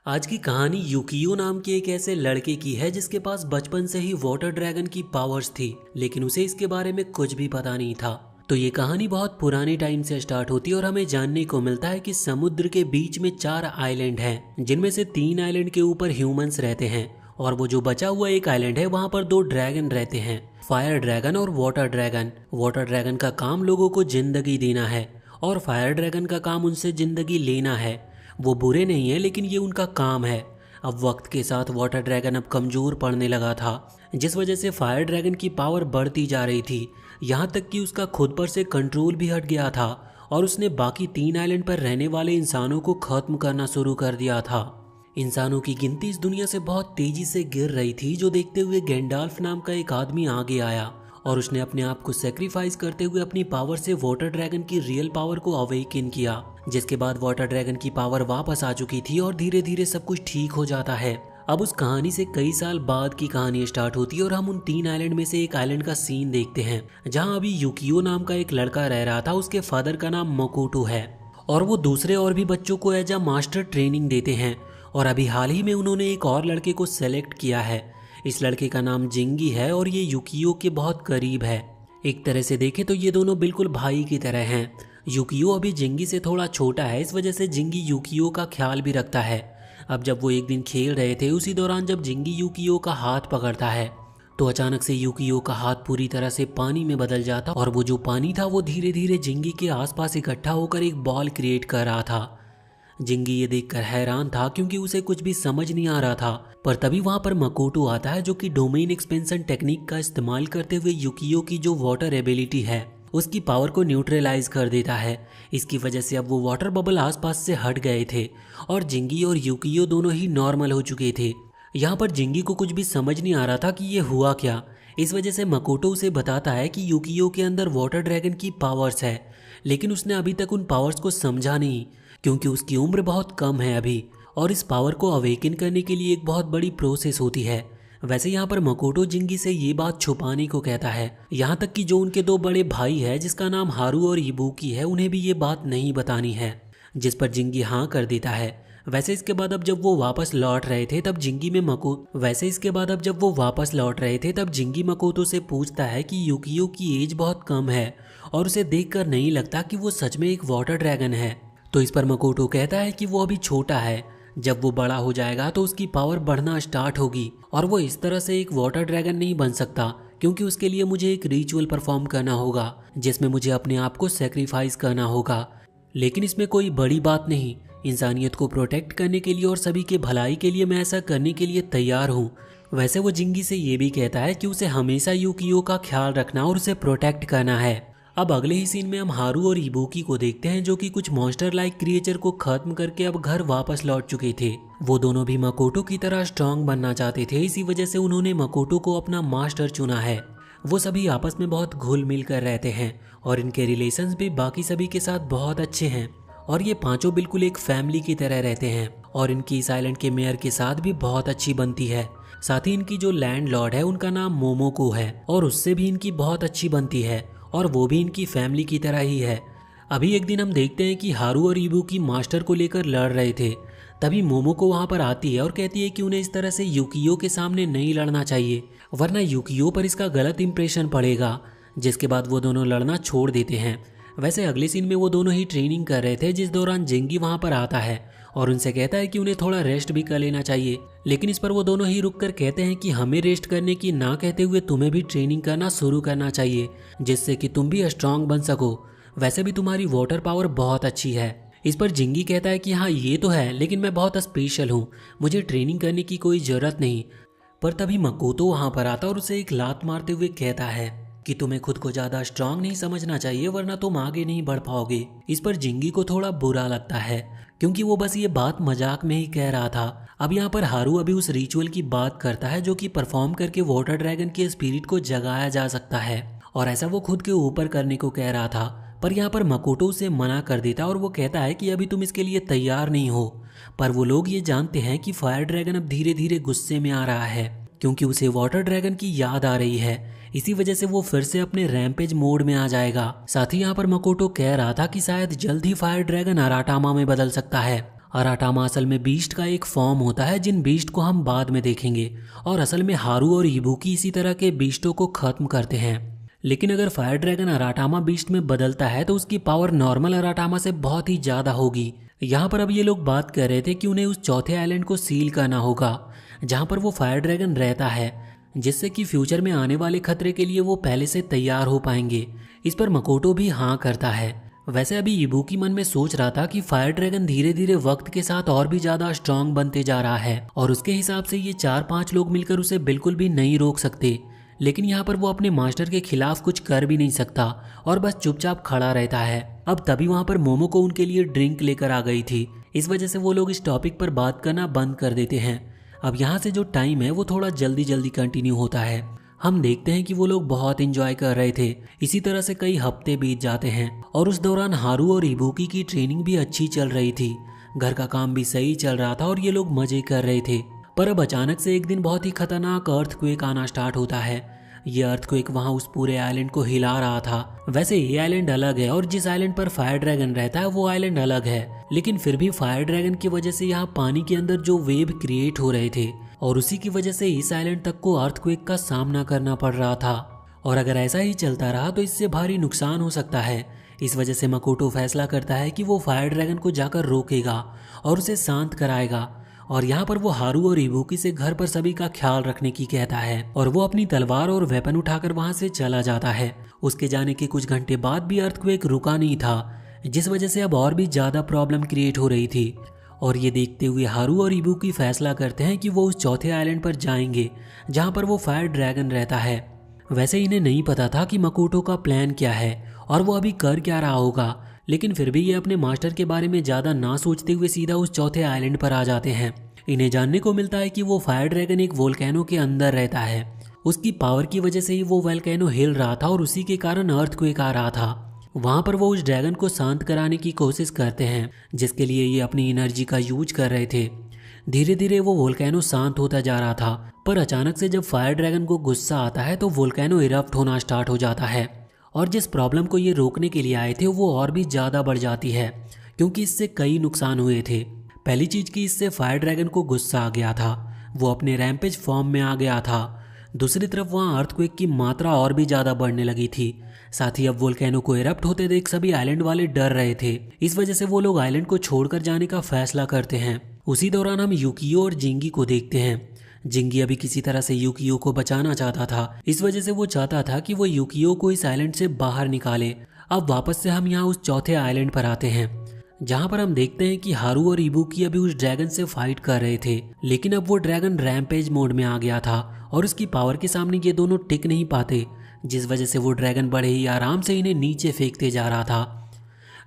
आज की कहानी यूकियो नाम के एक ऐसे लड़के की है जिसके पास बचपन से ही वाटर ड्रैगन की पावर्स थी, लेकिन उसे इसके बारे में कुछ भी पता नहीं था। तो ये कहानी बहुत पुराने टाइम से स्टार्ट होती है और हमें जानने को मिलता है कि समुद्र के बीच में 4 आइलैंड हैं, जिनमें से 3 आइलैंड के ऊपर ह्यूमंस रहते हैं और वो जो बचा हुआ एक आइलैंड है वहाँ पर 2 ड्रैगन रहते हैं, फायर ड्रैगन और वाटर ड्रैगन। वाटर ड्रैगन का काम लोगों को जिंदगी देना है और फायर ड्रैगन का काम उनसे जिंदगी लेना है। वो बुरे नहीं है, लेकिन ये उनका काम है। अब वक्त के साथ वाटर ड्रैगन अब कमजोर पड़ने लगा था, जिस वजह से फायर ड्रैगन की पावर बढ़ती जा रही थी, यहाँ तक कि उसका खुद पर से कंट्रोल भी हट गया था और उसने बाकी 3 आइलैंड पर रहने वाले इंसानों को खत्म करना शुरू कर दिया था। इंसानों की गिनती इस दुनिया से बहुत तेजी से गिर रही थी, जो देखते हुए गैंडाल्फ नाम का एक आदमी आगे आया और उसने अपने आप को सेक्रीफाइस करते हुए अपनी पावर से वाटर ड्रैगन की रियल पावर को अवेकन किया, जिसके बाद वाटर ड्रैगन की पावर वापस आ चुकी थी और धीरे धीरे सब कुछ ठीक हो जाता है। अब उस कहानी से कई साल बाद की कहानी स्टार्ट होती है और हम उन 3 आइलैंड में से एक आइलैंड का सीन देखते हैं, जहां अभी यूकियो नाम का एक लड़का रह रहा था। उसके फादर का नाम मकोटो है और वो दूसरे और भी बच्चों को एज अ मास्टर ट्रेनिंग देते हैं। और अभी हाल ही में उन्होंने एक और लड़के को सेलेक्ट किया है। इस लड़के का नाम जिंगी है और ये यूकियो के बहुत करीब है। एक तरह से देखें तो ये दोनों बिल्कुल भाई की तरह हैं। यूकियो अभी जिंगी से थोड़ा छोटा है, इस वजह से जिंगी यूकियो का ख्याल भी रखता है। अब जब वो एक दिन खेल रहे थे, उसी दौरान जब जिंगी यूकियो का हाथ पकड़ता है तो अचानक से यूकियो का हाथ पूरी तरह से पानी में बदल जाता और वो जो पानी था वो धीरे धीरे जिंगी के आसपास इकट्ठा होकर एक बॉल क्रिएट कर रहा था। जिंगी ये देखकर हैरान था, क्योंकि उसे कुछ भी समझ नहीं आ रहा था। पर तभी वहां पर मकोटो आता है, जो कि डोमेन एक्सपेंशन टेक्निक का इस्तेमाल करते हुए यूकियो की जो वाटर एबिलिटी है उसकी पावर को न्यूट्रलाइज कर देता है। इसकी वजह से अब वो वाटर बबल आसपास से हट गए थे और जिंगी और यूकियो दोनों ही नॉर्मल हो चुके थे। यहाँ पर जिंगी को कुछ भी समझ नहीं आ रहा था कि ये हुआ क्या। इस वजह से मकोटो उसे बताता है कि यूकियो के अंदर वाटर ड्रैगन की पावर्स है, लेकिन उसने अभी तक उन पावर्स को समझा नहीं, क्योंकि उसकी उम्र बहुत कम है अभी, और इस पावर को अवेकन करने के लिए एक बहुत बड़ी प्रोसेस होती है। वैसे यहाँ पर मकोटो जिंगी से ये बात छुपाने को कहता है, यहाँ तक कि जो उनके 2 बड़े भाई है, जिसका नाम हारू और इबुकी है, उन्हें भी ये बात नहीं बतानी है, जिस पर जिंगी हाँ कर देता है। वैसे इसके बाद अब जब वो वापस लौट रहे थे तब जिंगी मकोटो से पूछता है कि यूकियो की एज बहुत कम है और उसे देखकर नहीं लगता कि वो सच में एक वाटर ड्रैगन है। तो इस पर मकोटो कहता है कि वो अभी छोटा है, जब वो बड़ा हो जाएगा तो उसकी पावर बढ़ना स्टार्ट होगी और वो इस तरह से एक वाटर ड्रैगन नहीं बन सकता, क्योंकि उसके लिए मुझे एक रिचुअल परफॉर्म करना होगा, जिसमें मुझे अपने आप को सेक्रीफाइस करना होगा। लेकिन इसमें कोई बड़ी बात नहीं, इंसानियत को प्रोटेक्ट करने के लिए और सभी के भलाई के लिए मैं ऐसा करने के लिए तैयार हूँ। वैसे वो जिंगी से ये भी कहता है कि उसे हमेशा यूकियो का ख्याल रखना और उसे प्रोटेक्ट करना है। अब अगले ही सीन में हम हारू और इबुकी को देखते हैं, जो कि कुछ मॉन्स्टर लाइक क्रिएचर को खत्म करके अब घर वापस लौट चुके थे। वो दोनों भी मकोटो की तरह स्ट्रांग बनना चाहते थे, इसी वजह से उन्होंने मकोटो को अपना मास्टर चुना है। वो सभी आपस में बहुत घुल मिल कर रहते हैं और इनके रिलेशंस भी बाकी सभी के साथ बहुत अच्छे हैं और ये पांचों बिल्कुल एक फैमिली की तरह रहते हैं और इनकी इस आइलैंड के मेयर के साथ भी बहुत अच्छी बनती है। साथ ही इनकी जो लैंड लॉर्ड है उनका नाम मोमोको है और उससे भी इनकी बहुत अच्छी बनती है और वो भी इनकी फैमिली की तरह ही है। अभी एक दिन हम देखते हैं कि हारू और इबुकी मास्टर को लेकर लड़ रहे थे। तभी मोमोको वहां पर आती है और कहती है कि उन्हें इस तरह से यूकियो के सामने नहीं लड़ना चाहिए, वरना यूकियो पर इसका गलत इंप्रेशन पड़ेगा। जिसके बाद वो दोनों लड़ना छोड़ देते हैं। वैसे अगले सीन में वो दोनों ही ट्रेनिंग कर रहे थे, जिस दौरान जिंगी वहां पर आता है और उनसे कहता है कि उन्हें थोड़ा रेस्ट भी कर लेना चाहिए। लेकिन इस पर वो दोनों ही रुक कर कहते हैं कि हमें रेस्ट करने की ना कहते हुए तुम्हें भी ट्रेनिंग करना शुरू करना चाहिए, जिससे कि तुम भी स्ट्रांग बन सको। वैसे भी तुम्हारी वाटर पावर बहुत अच्छी है। इस पर जिंगी कहता है कि हाँ ये तो है, लेकिन मैं बहुत स्पेशल हूँ, मुझे ट्रेनिंग करने की कोई जरूरत नहीं। पर तभी मकोटो वहां पर आता और उसे एक लात मारते हुए कहता है कि तुम्हें खुद को ज्यादा स्ट्रांग नहीं समझना चाहिए, वरना तुम आगे नहीं बढ़ पाओगे। इस पर जिंगी को थोड़ा बुरा लगता है, क्योंकि वो बस ये बात मजाक में ही कह रहा था। अब यहाँ पर हारू अभी उस रिचुअल की बात करता है, जो कि परफॉर्म करके वाटर ड्रैगन के स्पिरिट को जगाया जा सकता है, और ऐसा वो खुद के ऊपर करने को कह रहा था। पर यहाँ पर मकोटो उसे मना कर देता और वो कहता है कि अभी तुम इसके लिए तैयार नहीं हो। पर वो लोग ये जानते हैं कि फायर ड्रैगन अब धीरे धीरे गुस्से में आ रहा है, क्योंकि उसे वाटर ड्रैगन की याद आ रही है। इसी वजह से वो फिर से अपने रैम्पेज मोड में आ जाएगा। साथ ही यहाँ पर मकोटो कह रहा था कि शायद जल्द ही फायर ड्रैगन अराटामा में बदल सकता है। अराटामा असल में बीस्ट का एक फॉर्म होता है, जिन बीस्ट को हम बाद में देखेंगे, और असल में हारू और इबुकी इसी तरह के बीस्टों को खत्म करते हैं। लेकिन अगर फायर ड्रैगन अराटामा बीस्ट में बदलता है तो उसकी पावर नॉर्मल अराटामा से बहुत ही ज़्यादा होगी। यहाँ पर अब ये लोग बात कर रहे थे कि उन्हें उस चौथे आइलैंड को सील करना होगा जहाँ पर वो फायर ड्रैगन रहता है, जिससे कि फ्यूचर में आने वाले खतरे के लिए वो पहले से तैयार हो पाएंगे। इस पर मकोटो भी हाँ करता है। वैसे अभी इबुकी मन में सोच रहा था कि फायर ड्रैगन धीरे धीरे वक्त के साथ और भी ज्यादा स्ट्रांग बनते जा रहा है और उसके हिसाब से ये 4-5 लोग मिलकर उसे बिल्कुल भी नहीं रोक सकते। लेकिन यहाँ पर वो अपने मास्टर के खिलाफ कुछ कर भी नहीं सकता और बस चुपचाप खड़ा रहता है। अब तभी वहाँ पर मोमोको उनके लिए ड्रिंक लेकर आ गई थी। इस वजह से वो लोग इस टॉपिक पर बात करना बंद कर देते हैं। अब यहाँ से जो टाइम है वो थोड़ा जल्दी जल्दी कंटिन्यू होता है। हम देखते हैं कि वो लोग बहुत एंजॉय कर रहे थे। इसी तरह से कई हफ्ते बीत जाते हैं और उस दौरान हारू और इबुकी की ट्रेनिंग भी अच्छी चल रही थी। घर का काम भी सही चल रहा था और ये लोग मजे कर रहे थे। पर अब अचानक से एक दिन बहुत ही खतरनाक अर्थक्वेक आना स्टार्ट होता है। ये अर्थक्वेक वहाँ उस पूरे आइलैंड को हिला रहा था। वैसे ये आइलैंड अलग है और जिस आइलैंड पर फायर ड्रैगन रहता है वो आइलैंड अलग है, लेकिन फिर भी फायर ड्रैगन की वजह से यहाँ पानी के अंदर जो वेव क्रिएट हो रहे थे और उसी की वजह से इस आइलैंड तक को अर्थक्वेक का सामना करना पड़ रहा था। और अगर ऐसा ही चलता रहा तो इससे भारी नुकसान हो सकता है। इस वजह से मकोटो फैसला करता है कि वो फायर ड्रैगन को जाकर रोकेगा और उसे शांत कराएगा। और यहाँ पर वो हारू और इबुकी से घर पर सभी का ख्याल रखने की कहता है और वो अपनी तलवार और वेपन उठाकर वहां से चला जाता है। उसके जाने के कुछ घंटे बाद भी अर्थक्वेक रुका नहीं था, जिस वजह से अब और भी ज्यादा प्रॉब्लम क्रिएट हो रही थी। और ये देखते हुए हारू और इबुकी फैसला करते हैं कि वो उस चौथे आइलैंड पर जाएंगे जहाँ पर वो फायर ड्रैगन रहता है। वैसे इन्हें नहीं पता था कि मकोटो का प्लान क्या है और वो अभी कर क्या रहा होगा, लेकिन फिर भी ये अपने मास्टर के बारे में ज्यादा ना सोचते हुए सीधा उस चौथे आइलैंड पर आ जाते हैं। इन्हें जानने को मिलता है कि वो फायर ड्रैगन एक वोल्केनो के अंदर रहता है। उसकी पावर की वजह से ही वो वोल्केनो हिल रहा था और उसी के कारण अर्थक्वेक आ रहा था। वहां पर वो उस ड्रैगन को शांत कराने की कोशिश करते हैं, जिसके लिए ये अपनी एनर्जी का यूज कर रहे थे। धीरे धीरे वो वोल्केनो शांत होता जा रहा था, पर अचानक से जब फायर ड्रैगन को गुस्सा आता है तो वोल्केनो इरप्ट होना स्टार्ट हो जाता है और जिस प्रॉब्लम को ये रोकने के लिए आए थे वो और भी ज्यादा बढ़ जाती है, क्योंकि इससे कई नुकसान हुए थे। पहली चीज की इससे फायर ड्रैगन को गुस्सा आ गया था, वो अपने रैम्पेज फॉर्म में आ गया था। दूसरी तरफ वहाँ अर्थक्वेक की मात्रा और भी ज्यादा बढ़ने लगी थी। साथ ही अब वोल्केनो को इरप्ट होते देख सभी आइलैंड वाले डर रहे थे। इस वजह से वो लोग आइलैंड को छोड़कर जाने का फैसला करते हैं। उसी दौरान हम यूकियो और जिंगी को देखते हैं। जिंगी अभी किसी तरह से यूकियो को बचाना चाहता था। इस वजह से वो चाहता था कि वो यूकियो को इस आइलैंड से बाहर निकाले। अब वापस से हम यहाँ उस चौथे आइलैंड पर आते हैं, जहाँ पर हम देखते हैं कि हारू और इबुकी अभी उस ड्रैगन से फाइट कर रहे थे, लेकिन अब वो ड्रैगन रैम्पेज मोड में आ गया था और उसकी पावर के सामने ये दोनों टिक नहीं पाते, जिस वजह से वो ड्रैगन बड़े ही आराम से इन्हें नीचे फेंकते जा रहा था।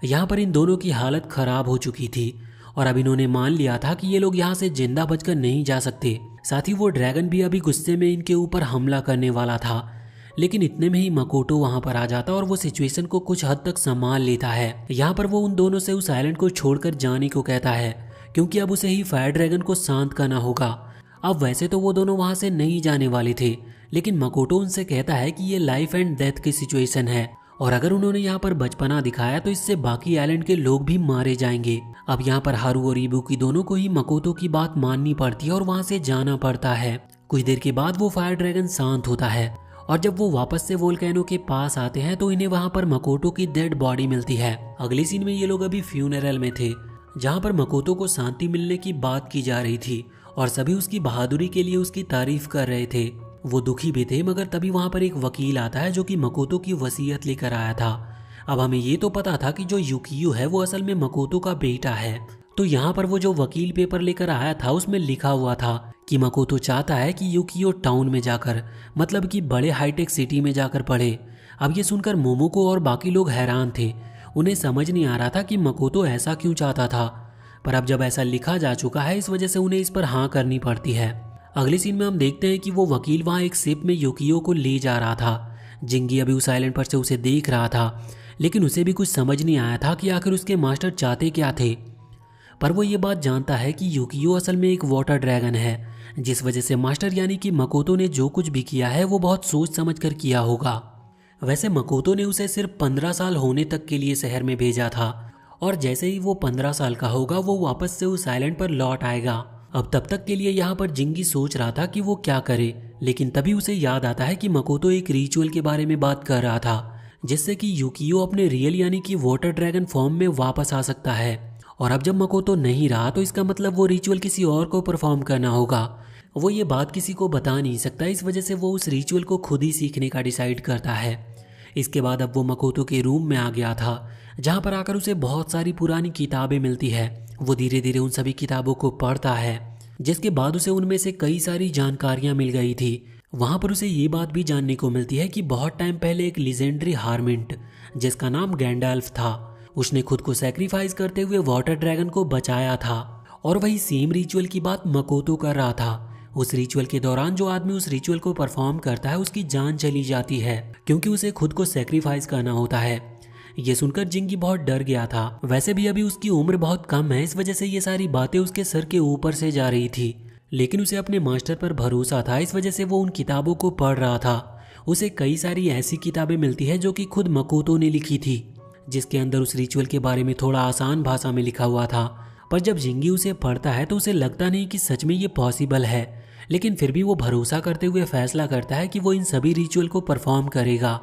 यहाँ पर इन दोनों की हालत खराब हो चुकी थी और अब इन्होंने मान लिया था कि ये लोग यहाँ से जिंदा बचकर नहीं जा सकते। साथ ही वो ड्रैगन भी अभी गुस्से में इनके ऊपर हमला करने वाला था, लेकिन इतने में ही मकोटो वहां पर आ जाता और वो सिचुएशन को कुछ हद तक संभाल लेता है। यहाँ पर वो उन दोनों से उस आइलैंड को छोड़कर जाने को कहता है, क्योंकि अब उसे ही फायर ड्रैगन को शांत करना होगा। अब वैसे तो वो दोनों वहां से नहीं जाने वाले थे, लेकिन मकोटो उनसे कहता है कि ये लाइफ एंड डेथ की सिचुएशन है और अगर उन्होंने यहाँ पर बचपना दिखाया तो इससे बाकी आइलैंड के लोग भी मारे जाएंगे। अब यहाँ पर हारू और इबुकी दोनों को ही मकोटो की बात माननी पड़ती है और वहां से जाना पड़ता है। कुछ देर के बाद वो फायर ड्रैगन शांत होता है और जब वो वापस से वोल्केनो के पास आते हैं तो इन्हें वहां पर मकोटो की डेड बॉडी मिलती है। अगले सीन में ये लोग अभी फ्यूनरल में थे, जहाँ पर मकोटो को शांति मिलने की बात की जा रही थी और सभी उसकी बहादुरी के लिए उसकी तारीफ कर रहे थे। वो दुखी भी थे, मगर तभी वहां पर एक वकील आता है जो कि मकोटो की वसीयत लेकर आया था। अब हमें ये तो पता था कि जो यूकियो है वो असल में मकोटो का बेटा है, तो यहाँ पर वो जो वकील पेपर लेकर आया था उसमें लिखा हुआ था कि मकोटो चाहता है कि यूकियो टाउन में जाकर, मतलब कि बड़े हाईटेक सिटी में जाकर पढ़े। अब ये सुनकर मोमोको और बाकी लोग हैरान थे। उन्हें समझ नहीं आ रहा था कि मकोटो ऐसा क्यों चाहता था, पर अब जब ऐसा लिखा जा चुका है इस वजह से उन्हें इस पर हाँ करनी पड़ती है। अगले सीन में हम देखते हैं कि वो वकील वहाँ एक शिप में यूकियो को ले जा रहा था। जिंगी अभी उस आइलैंड पर से उसे देख रहा था, लेकिन उसे भी कुछ समझ नहीं आया था कि आखिर उसके मास्टर चाहते क्या थे। पर वो ये बात जानता है कि यूकियो असल में एक वाटर ड्रैगन है, जिस वजह से मास्टर यानी कि मकोटो ने जो कुछ भी किया है वो बहुत सोच समझ कर किया होगा। वैसे मकोटो ने उसे सिर्फ 15 साल होने तक के लिए शहर में भेजा था और जैसे ही वो 15 साल का होगा वो वापस से उस आइलैंड पर लौट आएगा। अब तब तक के लिए यहाँ पर जिंगी सोच रहा था कि वो क्या करे, लेकिन तभी उसे याद आता है कि मकोतो एक रिचुअल के बारे में बात कर रहा था जिससे कि यूकियो अपने रियल यानी कि वाटर ड्रैगन फॉर्म में वापस आ सकता है। और अब जब मकोतो नहीं रहा तो इसका मतलब वो रिचुअल किसी और को परफॉर्म करना होगा। वो ये बात किसी को बता नहीं सकता, इस वजह से वो उस रिचुअल को खुद ही सीखने का डिसाइड करता है। इसके बाद अब वो मकोतो के रूम में आ गया था जहाँ पर आकर उसे बहुत सारी पुरानी किताबें मिलती है। वो धीरे धीरे उन सभी किताबों को पढ़ता है जिसके बाद उसे उनमें से कई सारी जानकारियाँ मिल गई थी। वहाँ पर उसे ये बात भी जानने को मिलती है कि बहुत टाइम पहले एक लीजेंडरी हार्मिंट जिसका नाम गैंडाल्फ था, उसने खुद को सैक्रिफाइस करते हुए वाटर ड्रैगन को बचाया था। और वही सेम रिचुअल की बात मकोतो कर रहा था। उस रिचुअल के दौरान जो आदमी उस रिचुअल को परफॉर्म करता है उसकी जान चली जाती है क्योंकि उसे खुद को सैक्रिफाइस करना होता है। ये सुनकर जिंगी बहुत डर गया था। वैसे भी अभी उसकी उम्र बहुत कम है, इस वजह से ये सारी बातें उसके सर के ऊपर से जा रही थी, लेकिन उसे अपने मास्टर पर भरोसा था, इस वजह से वो उन किताबों को पढ़ रहा था। उसे कई सारी ऐसी किताबें मिलती है जो कि खुद मकोतो ने लिखी थी, जिसके अंदर उस रिचुअल के बारे में थोड़ा आसान भाषा में लिखा हुआ था। पर जब जिंगी उसे पढ़ता है तो उसे लगता नहीं कि सच में ये पॉसिबल है, लेकिन फिर भी वो भरोसा करते हुए फैसला करता है कि वो इन सभी रिचुअल को परफॉर्म करेगा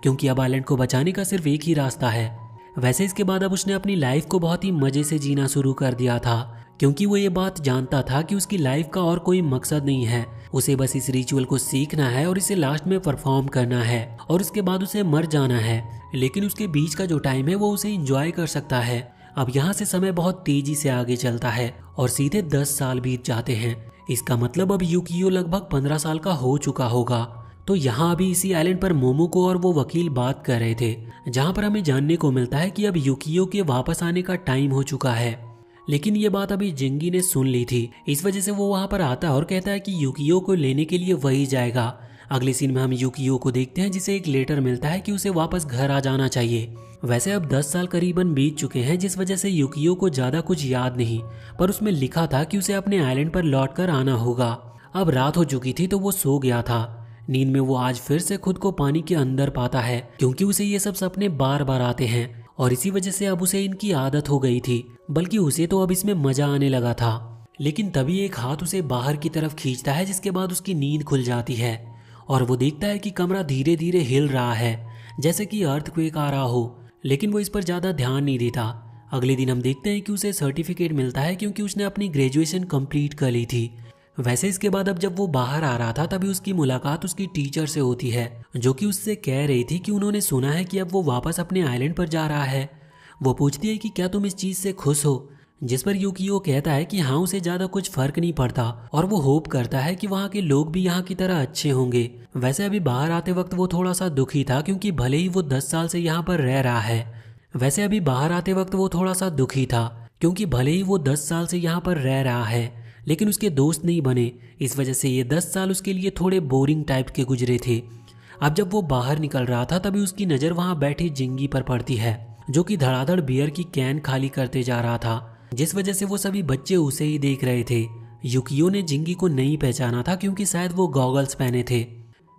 क्योंकि अब आइलैंड को बचाने का सिर्फ एक ही रास्ता है। वैसे इसके बाद अब उसने अपनी लाइफ को बहुत ही मजे से जीना शुरू कर दिया था क्योंकि वो ये बात जानता था कि उसकी लाइफ का और कोई मकसद नहीं है, उसे बस इस रिचुअल को सीखना है और इसे लास्ट में परफॉर्म करना है और उसके बाद उसे मर जाना है। लेकिन उसके बीच का जो टाइम है वो उसे एंजॉय कर सकता है। अब यहाँ से समय बहुत तेजी से आगे चलता है और सीधे 10 साल बीत जाते हैं। इसका मतलब अब यूकियो लगभग 15 साल का हो चुका होगा। तो यहाँ अभी इसी आइलैंड पर मोमोको और वो वकील बात कर रहे थे, जहाँ पर हमें जानने को मिलता है कि अब यूकियो के वापस आने का टाइम हो चुका है। लेकिन ये बात अभी जिंगी ने सुन ली थी, इस वजह से वो वहाँ पर आता है और कहता है कि यूकियो को लेने के लिए वही जाएगा। अगले सीन में हम यूकियो को देखते हैं जिसे एक लेटर मिलता है कि उसे वापस घर आ जाना चाहिए। वैसे अब 10 साल करीबन बीत चुके हैं, जिस वजह से यूकियो को ज्यादा कुछ याद नहीं, पर उसमें लिखा था कि उसे अपने आइलैंड पर लौटकर आना होगा। अब रात हो चुकी थी तो वो सो गया था। नींद में वो आज फिर से खुद को पानी के अंदर पाता है क्योंकि उसे ये सब सपने बार बार आते हैं और इसी वजह से अब उसे इनकी आदत हो गई थी, बल्कि उसे तो अब इसमें मजा आने लगा था। लेकिन तभी एक हाथ उसे बाहर की तरफ खींचता है, जिसके बाद उसकी नींद खुल जाती है और वो देखता है कि कमरा धीरे धीरे हिल रहा है जैसे कि अर्थक्वेक आ रहा हो, लेकिन वो इस पर ज्यादा ध्यान नहीं देता। अगले दिन हम देखते हैं कि उसे सर्टिफिकेट मिलता है क्योंकि उसने अपनी ग्रेजुएशन कंप्लीट कर ली थी। वैसे इसके बाद अब जब वो बाहर आ रहा था तभी उसकी मुलाकात उसकी टीचर से होती है, जो कि उससे कह रही थी कि उन्होंने सुना है कि अब वो वापस अपने आइलैंड पर जा रहा है। वो पूछती है कि क्या तुम इस चीज से खुश हो, जिस पर यूकियो कहता है कि हाँ, उसे ज्यादा कुछ फर्क नहीं पड़ता और वो होप करता है कि वहाँ के लोग भी यहाँ की तरह अच्छे होंगे। वैसे अभी बाहर आते वक्त वो थोड़ा सा दुखी था क्योंकि भले ही वो 10 साल से यहाँ पर रह रहा है, लेकिन उसके दोस्त नहीं बने, इस वजह से ये 10 साल उसके लिए थोड़े बोरिंग टाइप के गुजरे थे। अब जब वो बाहर निकल रहा था तभी उसकी नज़र वहाँ बैठी जिंगी पर पड़ती है, जो कि धड़ाधड़ बियर की कैन खाली करते जा रहा था, जिस वजह से वो सभी बच्चे उसे ही देख रहे थे। यूकियो ने जिंगी को नहीं पहचाना था क्योंकि शायद वो गॉगल्स पहने थे,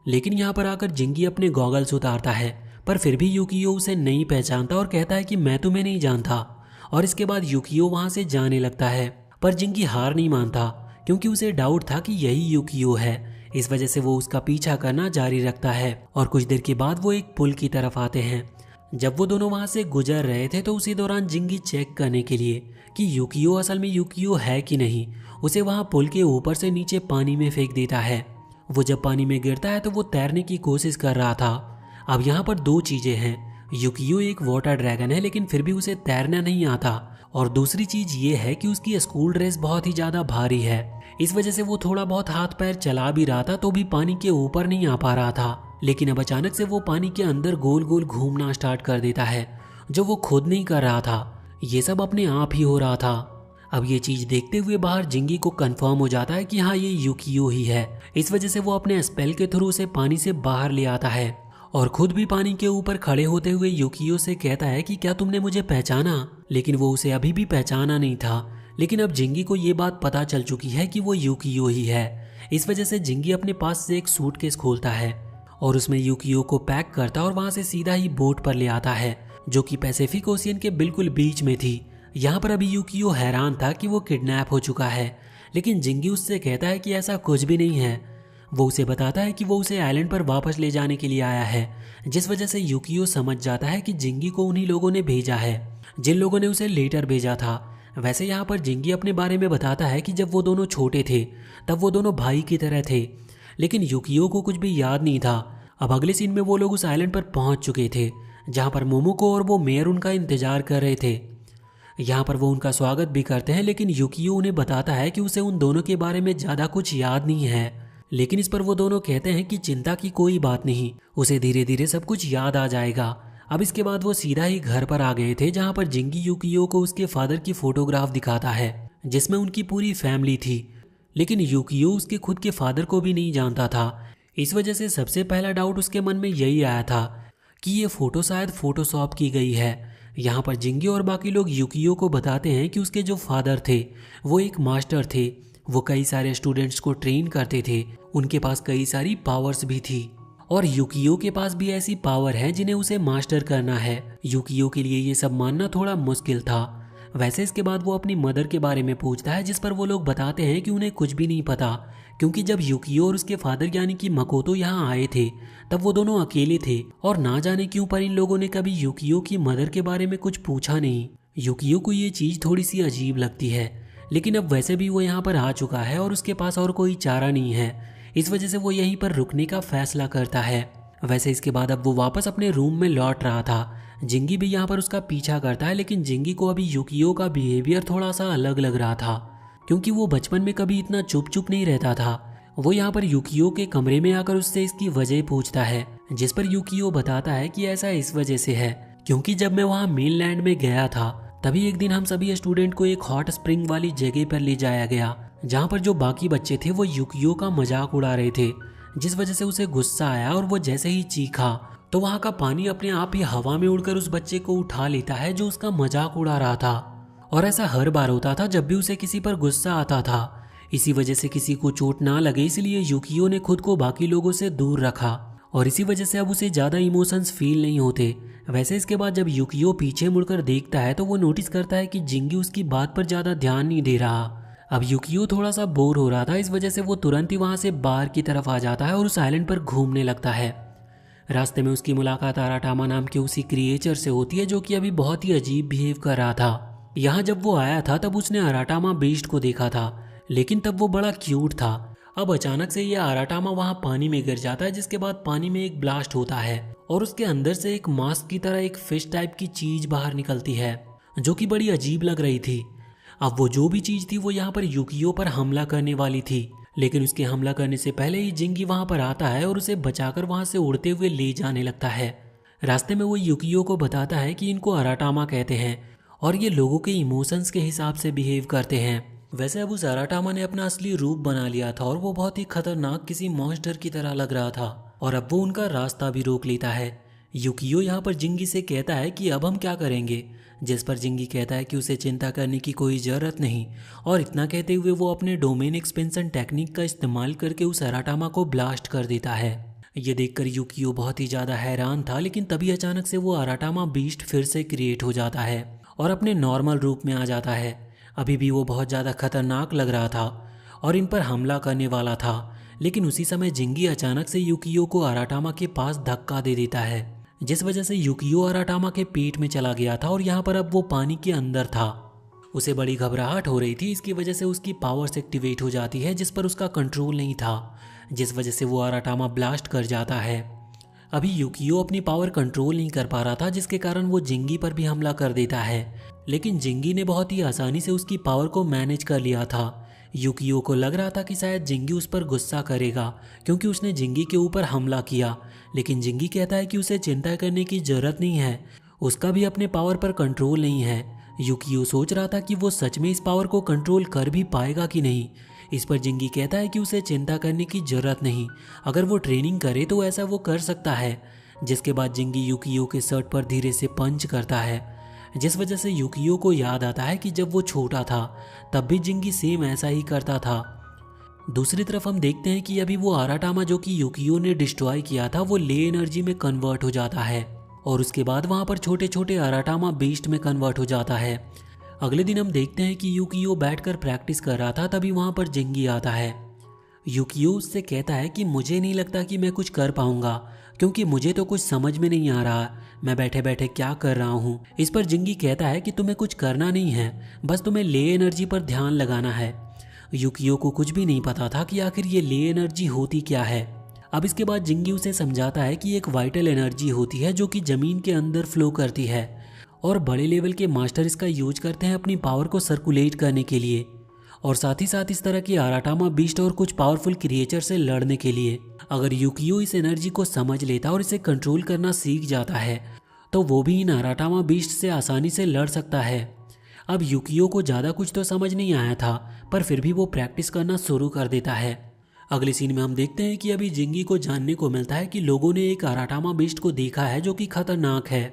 लेकिन यहाँ पर आकर जिंगी अपने गॉगल्स उतारता है, पर फिर भी यूकियो उसे नहीं पहचानता और कहता है कि मैं तुम्हें नहीं जानता। और इसके बाद यूकियो वहाँ से जाने लगता है, पर जिंगी हार नहीं मानता क्योंकि उसे डाउट था कि यही यूकियो है। इस वजह से वो उसका पीछा करना जारी रखता है और कुछ देर के बाद वो एक पुल की तरफ आते हैं। जब वो दोनों वहां से गुजर रहे थे तो उसी दौरान जिंगी चेक करने के लिए कि यूकियो असल में यूकियो है कि नहीं, उसे वहां पुल के ऊपर से नीचे पानी में फेंक देता है। वो जब पानी में गिरता है तो वो तैरने की कोशिश कर रहा था। अब यहाँ पर दो चीजें हैं, यूकियो एक वाटर ड्रैगन है लेकिन फिर भी उसे तैरना नहीं आता, और दूसरी चीज ये है कि उसकी स्कूल ड्रेस बहुत ही ज्यादा भारी है। इस वजह से वो थोड़ा बहुत हाथ पैर चला भी रहा था तो भी पानी के ऊपर नहीं आ पा रहा था। लेकिन अब अचानक से वो पानी के अंदर गोल गोल घूमना स्टार्ट कर देता है, जो वो खुद नहीं कर रहा था, ये सब अपने आप ही हो रहा था। अब ये चीज देखते हुए बाहर जिंगी को कंफर्म हो जाता है कि हाँ, ये यूकियो ही है। इस वजह से वो अपने स्पेल के थ्रू उसे पानी से बाहर ले आता है और खुद भी पानी के ऊपर खड़े होते हुए यूकियो से कहता है कि क्या तुमने मुझे पहचाना। लेकिन वो उसे अभी भी पहचाना नहीं था। लेकिन अब जिंगी को ये बात पता चल चुकी है कि वो यूकियो ही है। इस वजह से जिंगी अपने पास से एक सूटकेस खोलता है और उसमें यूकियो को पैक करता और वहां से सीधा ही बोट पर ले आता है, जो कि पैसिफिक ओशियन के बिल्कुल बीच में थी। यहाँ पर अभी यूकियो हैरान था कि वो किडनैप हो चुका है, लेकिन जिंगी उससे कहता है कि ऐसा कुछ भी नहीं है। वो उसे बताता है कि वो उसे आइलैंड पर वापस ले जाने के लिए आया है, जिस वजह से यूकियो समझ जाता है कि जिंगी को उन्हीं लोगों ने भेजा है जिन लोगों ने उसे लेटर भेजा था। वैसे यहाँ पर जिंगी अपने बारे में बताता है कि जब वो दोनों छोटे थे तब वो दोनों भाई की तरह थे, लेकिन यूकियो को कुछ भी याद नहीं था। अब अगले सीन में वो लोग उस आइलैंड पर पहुंच चुके थे जहाँ पर मोमोको और वो मेयर उनका इंतजार कर रहे थे। यहाँ पर वो उनका स्वागत भी करते हैं, लेकिन यूकियो उन्हें बताता है कि उसे उन दोनों के बारे में ज़्यादा कुछ याद नहीं है। लेकिन इस पर वो दोनों कहते हैं कि चिंता की कोई बात नहीं, उसे धीरे धीरे सब कुछ याद आ जाएगा। अब इसके बाद वो सीधा ही घर पर आ गए थे, जहाँ पर जिंगी यूकियो को उसके फादर की फोटोग्राफ दिखाता है जिसमें उनकी पूरी फैमिली थी। लेकिन यूकियो उसके खुद के फादर को भी नहीं जानता था। इस वजह से सबसे पहला डाउट उसके मन में यही आया था कि ये फोटो शायद फोटोशॉप की गई है। यहाँ पर जिंगी और बाकी लोग यूकियो को बताते हैं कि उसके जो फादर थे वो एक मास्टर थे, वो कई सारे स्टूडेंट्स को ट्रेन करते थे, उनके पास कई सारी पावर्स भी थी और यूकियो के पास भी ऐसी पावर है जिन्हें उसे मास्टर करना है। यूकियो के लिए ये सब मानना थोड़ा मुश्किल था। वैसे इसके बाद वो अपनी मदर के बारे में पूछता है, जिस पर वो लोग बताते हैं कि उन्हें कुछ भी नहीं पता, क्योंकि जब यूकियो और उसके फादर यानी कि मकोतो यहाँ आए थे तब वो दोनों अकेले थे और ना जाने क्यों पर इन लोगों ने कभी यूकियो की मदर के बारे में कुछ पूछा नहीं। यूकियो को ये चीज़ थोड़ी सी अजीब लगती है, लेकिन अब वैसे भी वो यहाँ पर आ चुका है और उसके पास और कोई चारा नहीं है, इस वजह से वो यहीं पर रुकने का फैसला करता है। वैसे इसके बाद अब वो वापस अपने रूम में लौट रहा था। जिंगी भी यहाँ पर उसका पीछा करता है, लेकिन जिंगी को अभी यूकियो का बिहेवियर थोड़ा सा अलग लग रहा था, क्योंकि वो बचपन में कभी इतना चुप चुप नहीं रहता था। वो यहाँ पर यूकियो के कमरे में आकर उससे इसकी वजह पूछता है, जिस पर यूकियो बताता है कि ऐसा इस वजह से है क्योंकि जब मैं वहाँ मेनलैंड में गया था तभी एक दिन हम सभी स्टूडेंट को एक हॉट स्प्रिंग वाली जगह पर ले जाया गया, जहाँ पर जो बाकी बच्चे थे वो यूकियो का मजाक उड़ा रहे थे, जिस वजह से उसे गुस्सा आया और वो जैसे ही चीखा तो वहाँ का पानी अपने आप ही हवा में उड़कर उस बच्चे को उठा लेता है जो उसका मजाक उड़ा रहा था। और ऐसा हर बार होता था जब भी उसे किसी पर गुस्सा आता था। इसी वजह से किसी को चोट ना लगे इसलिए यूकियो ने खुद को बाकी लोगों से दूर रखा और इसी वजह से अब उसे ज़्यादा इमोशंस फील नहीं होते। वैसे इसके बाद जब यूकियो पीछे मुड़कर देखता है तो वो नोटिस करता है कि जिंगी उसकी बात पर ज़्यादा ध्यान नहीं दे रहा। अब यूकियो थोड़ा सा बोर हो रहा था, इस वजह से वो तुरंत ही वहाँ से बाहर की तरफ आ जाता है और उस आइलैंड पर घूमने लगता है। रास्ते में उसकी मुलाकात आराटामा नाम के उसी क्रिएचर से होती है जो कि अभी बहुत ही अजीब बिहेव कर रहा था। यहाँ जब वो आया था तब उसने आराटामा बीस्ट को देखा था, लेकिन तब वो बड़ा क्यूट था। अब अचानक से ये आराटामा वहाँ पानी में गिर जाता है, जिसके बाद पानी में एक ब्लास्ट होता है और उसके अंदर से एक मास्क की तरह एक फिश टाइप की चीज बाहर निकलती है जो कि बड़ी अजीब लग रही थी। अब वो जो भी चीज थी वो यहाँ पर यूकियो पर हमला करने वाली थी, लेकिन उसके हमला करने से पहले ही जिंगी वहाँ पर आता है और उसे बचाकर वहाँ से उड़ते हुए ले जाने लगता है। रास्ते में वो यूकियो को बताता है कि इनको आराटामा कहते हैं और ये लोगों के इमोशंस के हिसाब से बिहेव करते हैं। वैसे अब उस आराटामा ने अपना असली रूप बना लिया था और वो बहुत ही खतरनाक किसी मॉन्स्टर की तरह लग रहा था और अब वो उनका रास्ता भी रोक लेता है। यूकियो यहाँ पर जिंगी से कहता है कि अब हम क्या करेंगे, जिस पर जिंगी कहता है कि उसे चिंता करने की कोई ज़रूरत नहीं और इतना कहते हुए वो अपने डोमेन एक्सपेंशन टेक्निक का इस्तेमाल करके उस आराटामा को ब्लास्ट कर देता है। ये देखकर यूकियो बहुत ही ज़्यादा हैरान था, लेकिन तभी अचानक से वो आराटामा बीस्ट फिर से क्रिएट हो जाता है और अपने नॉर्मल रूप में आ जाता है। अभी भी वो बहुत ज़्यादा खतरनाक लग रहा था और इन पर हमला करने वाला था, लेकिन उसी समय जिंगी अचानक से यूकियो को आराटामा के पास धक्का दे देता है, जिस वजह से यूकियो आराटामा के पेट में चला गया था और यहाँ पर अब वो पानी के अंदर था। उसे बड़ी घबराहट हो रही थी, इसकी वजह से उसकी पावर्स एक्टिवेट हो जाती है जिस पर उसका कंट्रोल नहीं था, जिस वजह से वो आराटामा ब्लास्ट कर जाता है। अभी यूकियो अपनी पावर कंट्रोल नहीं कर पा रहा था, जिसके कारण वो जिंगी पर भी हमला कर देता है, लेकिन जिंगी ने बहुत ही आसानी से उसकी पावर को मैनेज कर लिया था। यूकियो को लग रहा था कि शायद जिंगी उस पर गुस्सा करेगा क्योंकि उसने जिंगी के ऊपर हमला किया, लेकिन जिंगी कहता है कि उसे चिंता करने की जरूरत नहीं है, उसका भी अपने पावर पर कंट्रोल नहीं है। यूकियो सोच रहा था कि वो सच में इस पावर को कंट्रोल कर भी पाएगा कि नहीं। इस पर जिंगी कहता है कि उसे चिंता करने की जरूरत नहीं, अगर वो ट्रेनिंग करे तो ऐसा वो कर सकता है। जिसके बाद जिंगी यूकियो के शर्ट पर धीरे से पंच करता है, जिस वजह से यूकियो को याद आता है कि जब वो छोटा था तब भी जिंगी सेम ऐसा ही करता था। दूसरी तरफ हम देखते हैं कि अभी वो आराटामा जो कि यूकियो ने डिस्ट्रॉय किया था वो ले एनर्जी में कन्वर्ट हो जाता है और उसके बाद वहाँ पर छोटे छोटे अराटामा बीस्ट में कन्वर्ट हो जाता है। अगले दिन हम देखते हैं कि यूकियो बैठकर प्रैक्टिस कर रहा था, तभी वहाँ पर जिंगी आता है। यूकियो उससे कहता है कि मुझे नहीं लगता कि मैं कुछ कर पाऊंगा, क्योंकि मुझे तो कुछ समझ में नहीं आ रहा मैं बैठे बैठे क्या कर रहा हूँ। इस पर जिंगी कहता है कि तुम्हें कुछ करना नहीं है, बस तुम्हें ले एनर्जी पर ध्यान लगाना है। यूकियो को कुछ भी नहीं पता था कि आखिर ये ले एनर्जी होती क्या है। अब इसके बाद जिंगी उसे समझाता है कि एक वाइटल एनर्जी होती है जो कि जमीन के अंदर फ्लो करती है और बड़े लेवल के मास्टर इसका यूज करते हैं अपनी पावर को सर्कुलेट करने के लिए और साथ ही साथ इस तरह की अराटामा बीस्ट और कुछ पावरफुल क्रिएचर से लड़ने के लिए। अगर यूकियो इस एनर्जी को समझ लेता और इसे कंट्रोल करना सीख जाता है तो वो भी इन अराटामा बीस्ट से आसानी से लड़ सकता है। अब यूकियो को ज़्यादा कुछ तो समझ नहीं आया था, पर फिर भी वो प्रैक्टिस करना शुरू कर देता है। अगले सीन में हम देखते हैं कि अभी जिंगी को जानने को मिलता है कि लोगों ने एक अराटामा बीस्ट को देखा है जो कि खतरनाक है।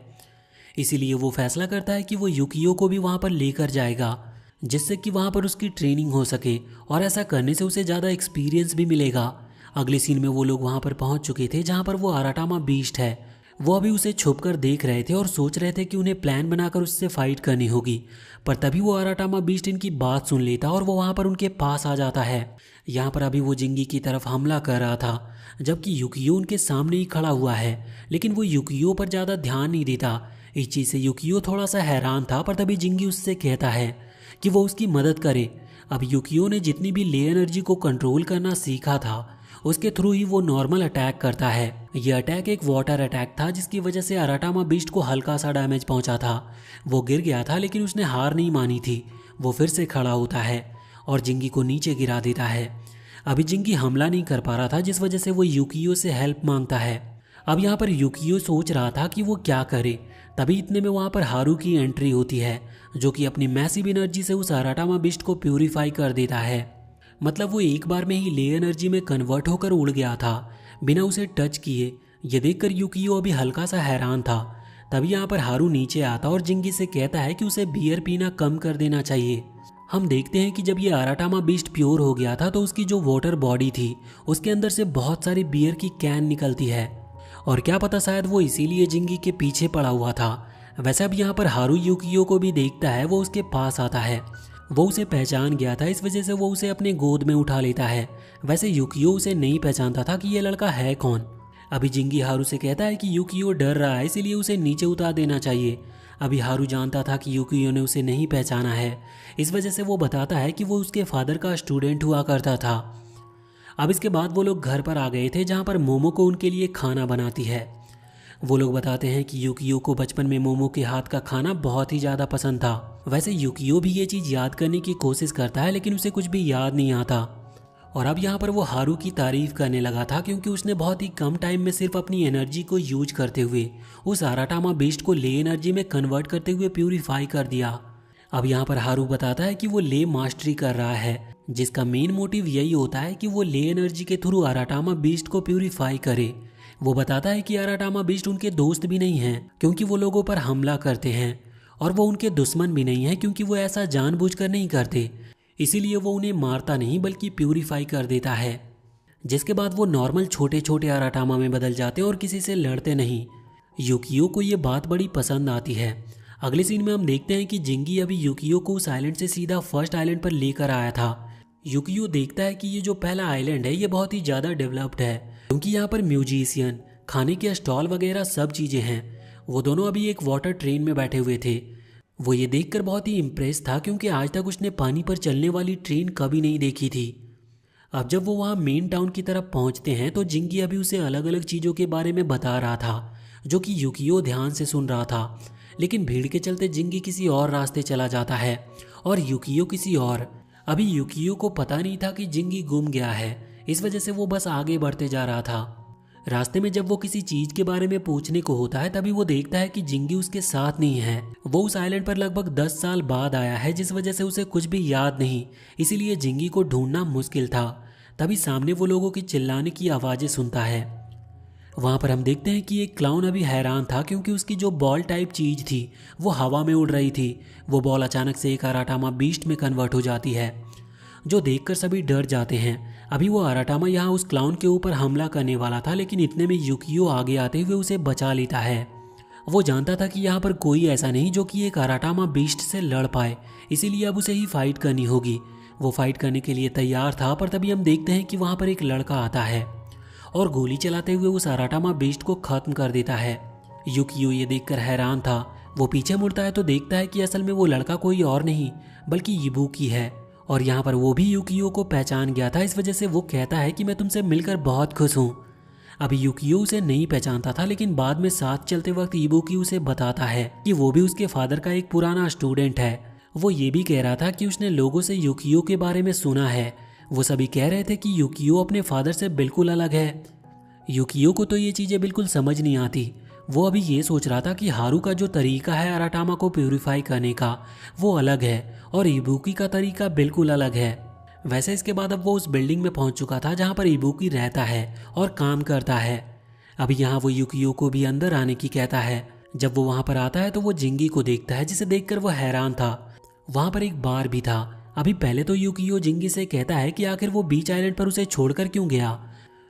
इसीलिए वो फैसला करता है कि वो यूकियो को भी वहाँ पर लेकर जाएगा, जिससे कि वहाँ पर उसकी ट्रेनिंग हो सके और ऐसा करने से उसे ज़्यादा एक्सपीरियंस भी मिलेगा। अगले सीन में वो लोग वहाँ पर पहुँच चुके थे जहाँ पर वो अराटामा बीस्ट है। वो अभी उसे छुपकर देख रहे थे और सोच रहे थे कि उन्हें प्लान बनाकर उससे फाइट करनी होगी, पर तभी वो अराटामा बीस्ट इनकी बात सुन लेता और वो वहाँ पर उनके पास आ जाता है। यहाँ पर अभी वो जिंगी की तरफ हमला कर रहा था, जबकि यूकियो उनके सामने ही खड़ा हुआ है, लेकिन वो यूकियो पर ज़्यादा ध्यान नहीं देता। इस चीज़ से यूकियो थोड़ा सा हैरान था, पर तभी जिंगी उससे कहता है कि वो उसकी मदद करे। अब यूकियो ने जितनी भी ले एनर्जी को कंट्रोल करना सीखा था उसके थ्रू ही वो नॉर्मल अटैक करता है। ये अटैक एक वाटर अटैक था जिसकी वजह से अराटामा बीस्ट को हल्का सा डैमेज पहुंचा था। वो गिर गया था लेकिन उसने हार नहीं मानी थी। वो फिर से खड़ा होता है और जिंगी को नीचे गिरा देता है। अभी जिंगी हमला नहीं कर पा रहा था, जिस वजह से वो यूकियो से हेल्प मांगता है। अब यहाँ पर यूकियो सोच रहा था कि वो क्या करे, तभी इतने में वहाँ पर हारू की एंट्री होती है जो कि अपनी मैसिव एनर्जी से उस अराटामा बीस्ट को प्यूरिफाई कर देता है। मतलब वो एक बार में ही ले एनर्जी में कन्वर्ट होकर उड़ गया था बिना उसे टच किए। ये देखकर यूकियो अभी हल्का सा हैरान था। तभी यहाँ पर हारू नीचे आता और जिंगी से कहता है कि उसे बियर पीना कम कर देना चाहिए। हम देखते हैं कि जब ये अराटामा बीस्ट प्योर हो गया था तो उसकी जो वाटर बॉडी थी उसके अंदर से बहुत सारी बियर की कैन निकलती है और क्या पता शायद वो इसीलिए जिंगी के पीछे पड़ा हुआ था। वैसे अब यहाँ पर हारू यूकियो को भी देखता है, वो उसके पास आता है। वो उसे पहचान गया था, इस वजह से वो उसे अपने गोद में उठा लेता है। वैसे यूकियो उसे नहीं पहचानता था कि ये लड़का है कौन। अभी जिंगी हारू से कहता है कि यूकियो डर रहा है, इसीलिए उसे नीचे उतार देना चाहिए। अभी हारू जानता था कि यूकियो ने उसे नहीं पहचाना है, इस वजह से वो बताता है कि वो उसके फादर का स्टूडेंट हुआ करता था। अब इसके बाद वो लोग घर पर आ गए थे जहाँ पर मोमोको उनके लिए खाना बनाती है। वो लोग बताते हैं कि यूकियो को बचपन में मोमो के हाथ का खाना बहुत ही ज़्यादा पसंद था। वैसे यूकियो भी ये चीज़ याद करने की कोशिश करता है लेकिन उसे कुछ भी याद नहीं आता। और अब यहाँ पर वो हारू की तारीफ करने लगा था क्योंकि उसने बहुत ही कम टाइम में सिर्फ अपनी एनर्जी को यूज करते हुए उस अराटामा बीस्ट को ले एनर्जी में कन्वर्ट करते हुए प्यूरिफाई कर दिया। अब यहाँ पर हारू बताता है कि वो ले मास्टरी कर रहा है, जिसका मेन मोटिव यही होता है कि वो ले एनर्जी के थ्रू अराटामा बीस्ट को प्यूरिफाई करे। वो बताता है कि अराटामा बीस्ट उनके दोस्त भी नहीं हैं क्योंकि वो लोगों पर हमला करते हैं, और वो उनके दुश्मन भी नहीं हैं क्योंकि वो ऐसा जानबूझकर नहीं करते। इसीलिए वो उन्हें मारता नहीं बल्कि प्यूरिफाई कर देता है, जिसके बाद वो नॉर्मल छोटे छोटे अराटामा में बदल जाते हैं और किसी से लड़ते नहीं। यूकियो को ये बात बड़ी पसंद आती है। अगले सीन में हम देखते हैं कि जिंगी अभी यूकियो को उस आइलैंड से सीधा फर्स्ट आइलैंड पर लेकर आया था। यूकियो देखता है कि ये जो पहला आइलैंड है ये बहुत ही ज़्यादा डेवलप्ड है क्योंकि यहाँ पर म्यूजिशियन, खाने के स्टॉल वगैरह सब चीज़ें हैं। वो दोनों अभी एक वाटर ट्रेन में बैठे हुए थे। वो ये देखकर बहुत ही इम्प्रेस था क्योंकि आज तक उसने पानी पर चलने वाली ट्रेन कभी नहीं देखी थी। अब जब वो वहाँ मेन टाउन की तरफ पहुँचते हैं तो जिंगी अभी उसे अलग अलग चीज़ों के बारे में बता रहा था जो कि यूकियो ध्यान से सुन रहा था। लेकिन भीड़ के चलते जिंगी किसी और रास्ते चला जाता है और यूकियो किसी और। अभी यूकियो को पता नहीं था कि जिंगी गुम गया है, इस वजह से वो बस आगे बढ़ते जा रहा था। रास्ते में जब वो किसी चीज के बारे में पूछने को होता है तभी वो देखता है कि जिंगी उसके साथ नहीं है। वो उस आइलैंड पर लगभग 10 साल बाद आया है, जिस वजह से उसे कुछ भी याद नहीं, इसीलिए जिंगी को ढूंढना मुश्किल था। तभी सामने वो लोगों की चिल्लाने की आवाजें सुनता है। वहां पर हम देखते हैं कि एक क्लाउन अभी हैरान था क्योंकि उसकी जो बॉल टाइप चीज थी वो हवा में उड़ रही थी। वो बॉल अचानक से एक अराटामा बीस्ट में कन्वर्ट हो जाती है, जो देखकर सभी डर जाते हैं। अभी वो अराटामा यहाँ उस क्लाउन के ऊपर हमला करने वाला था, लेकिन इतने में यूकियो आगे आते हुए उसे बचा लेता है। वो जानता था कि यहाँ पर कोई ऐसा नहीं जो कि एक अराटामा बीस्ट से लड़ पाए, इसीलिए अब उसे ही फाइट करनी होगी। वो फाइट करने के लिए तैयार था, पर तभी हम देखते हैं कि वहाँ पर एक लड़का आता है और गोली चलाते हुए उस अराटामा बीस्ट को खत्म कर देता है। युकियो ये देखकर हैरान था। वो पीछे मुड़ता है तो देखता है कि असल में वो लड़का कोई और नहीं बल्कि इबुकी है, और यहाँ पर वो भी युकियो को पहचान गया था। इस वजह से वो कहता है कि मैं तुमसे मिलकर बहुत खुश हूँ। अभी युकियो उसे नहीं पहचानता था, लेकिन बाद में साथ चलते वक्त इबुकी उसे बताता है कि वो भी उसके फादर का एक पुराना स्टूडेंट है। वो ये भी कह रहा था कि उसने लोगों से युकियो के बारे में सुना है। वो सभी कह रहे थे कि युकियो अपने फादर से बिल्कुल अलग है। युकियो को तो ये चीज़ें बिल्कुल समझ नहीं आती। वो अभी ये सोच रहा था कि हारू का जो तरीका है अराटामा को प्यूरिफाई करने का वो अलग है और इबुकी का तरीका बिल्कुल अलग है। वैसे इसके बाद अब वो उस बिल्डिंग में पहुंच चुका था जहां पर इबुकी रहता है और काम करता है। अभी यहाँ वो युकियो को भी अंदर आने की कहता है। जब वो वहां पर आता है तो वो जिंगी को देखता है, जिसे देखकर वो हैरान था। वहां पर एक बार भी था। अभी पहले तो युकियो जिंगी से कहता है कि आखिर वो बीच आइलैंड पर उसे छोड़कर क्यों गया,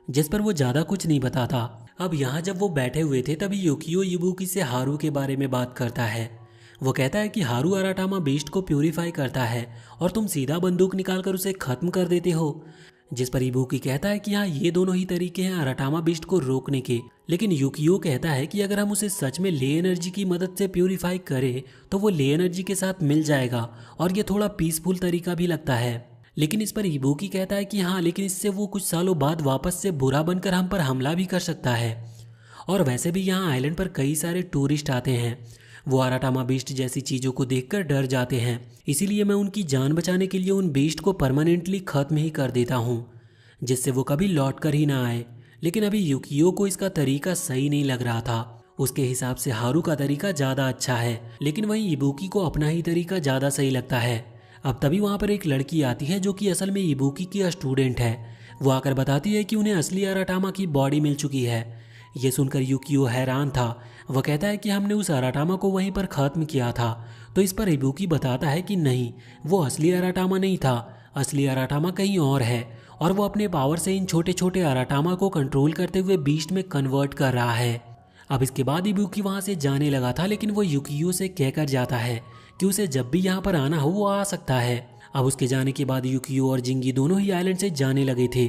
जिस पर वो ज्यादा कुछ नहीं बताता। अब यहाँ जब वो बैठे हुए थे तभी युकियो इबुकी से हारू के बारे में बात करता है। वो कहता है कि हारू अराटामा बीस्ट को प्यूरिफाई करता है और तुम सीधा बंदूक निकालकर उसे खत्म कर देते हो। जिस पर इबुकी कहता है कि हाँ, ये दोनों ही तरीके हैं अराटामा बीस्ट को रोकने के, लेकिन युकियो कहता है कि अगर हम उसे सच में ले एनर्जी की मदद से प्यूरिफाई करें तो वो ले एनर्जी के साथ मिल जाएगा और ये थोड़ा पीसफुल तरीका भी लगता है। लेकिन इस पर इबुकी कहता है कि हाँ, लेकिन इससे वो कुछ सालों बाद वापस से बुरा बनकर हम पर हमला भी कर सकता है। और वैसे भी यहाँ आइलैंड पर कई सारे टूरिस्ट आते हैं। वो अराटामा बीस्ट जैसी चीज़ों को देखकर डर जाते हैं, इसीलिए मैं उनकी जान बचाने के लिए उन बीस्ट को परमानेंटली खत्म ही कर देता हूँ, जिससे वो कभी लौट कर ही ना आए। लेकिन अभी युकियो को इसका तरीका सही नहीं लग रहा था। उसके हिसाब से हारू का तरीका ज़्यादा अच्छा है, लेकिन वहीं इबुकी को अपना ही तरीका ज़्यादा सही लगता है। अब तभी वहाँ पर एक लड़की आती है जो कि असल में इबुकी की स्टूडेंट है। वो आकर बताती है कि उन्हें असली अराटामा की बॉडी मिल चुकी है। ये सुनकर युकियो हैरान था। वह कहता है कि हमने उस अराटामा को वहीं पर ख़त्म किया था। तो इस पर इबुकी बताता है कि नहीं, वो असली अराटामा नहीं था, असली अराटामा कहीं और है और वो अपने पावर से इन छोटे छोटे अराटामा को कंट्रोल करते हुए बीस्ट में कन्वर्ट कर रहा है। अब इसके बाद इबुकी वहाँ से जाने लगा था, लेकिन वो युकियो से कहकर जाता है कि उसे जब भी यहाँ पर आना हो वो आ सकता है। अब उसके जाने के बाद युकियो और जिंगी दोनों ही आइलैंड से जाने लगे थे।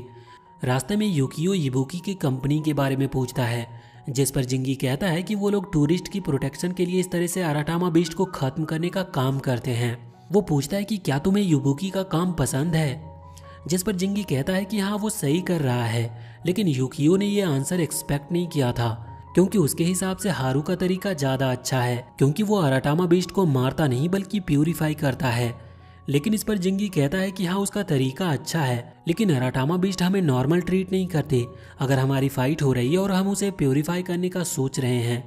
रास्ते में युकियो इबुकी की कंपनी के बारे में पूछता है, जिस पर जिंगी कहता है कि वो लोग टूरिस्ट की प्रोटेक्शन के लिए इस तरह से अराटामा बीस्ट को खत्म करने का काम करते हैं। वो पूछता है कि क्या तुम्हें इबुकी का काम पसंद है, जिस पर जिंगी कहता है कि हाँ, वो सही कर रहा है। लेकिन युकियो ने ये आंसर एक्सपेक्ट नहीं किया था, क्योंकि उसके हिसाब से हारू का तरीका ज़्यादा अच्छा है, क्योंकि वो अराटामा बीस्ट को मारता नहीं बल्कि प्यूरिफाई करता है। लेकिन इस पर जिंगी कहता है कि हाँ, उसका तरीका अच्छा है, लेकिन अराटामा बीस्ट हमें नॉर्मल ट्रीट नहीं करते। अगर हमारी फाइट हो रही है और हम उसे प्यूरिफाई करने का सोच रहे हैं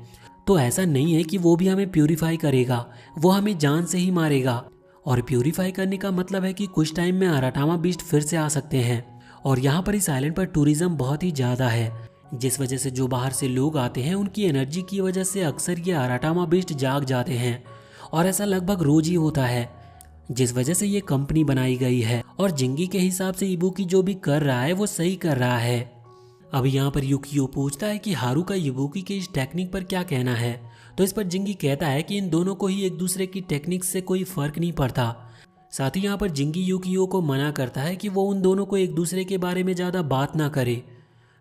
तो ऐसा नहीं है कि वो भी हमें प्यूरिफाई करेगा, वो हमें जान से ही मारेगा। और प्यूरिफाई करने का मतलब है कि कुछ टाइम में अराटामा बीस्ट फिर से आ सकते हैं। और यहाँ पर इस आइलैंड पर टूरिज्म बहुत ही ज़्यादा है, जिस वजह से जो बाहर से लोग आते हैं उनकी एनर्जी की वजह से अक्सर ये अराटामा बीस्ट जाग जाते हैं, और ऐसा लगभग रोज ही होता है, जिस वजह से ये कंपनी बनाई गई है। और जिंगी के हिसाब से इबुकी जो भी कर रहा है वो सही कर रहा है। अब यहाँ पर युकियो पूछता है कि हारू का इबुकी के इस टेक्निक पर क्या कहना है। तो इस पर जिंगी कहता है कि इन दोनों को ही एक दूसरे की टेक्निक से कोई फर्क नहीं पड़ता। साथ ही यहाँ पर जिंगी युकियो को मना करता है कि वो उन दोनों को एक दूसरे के बारे में ज़्यादा बात ना करे।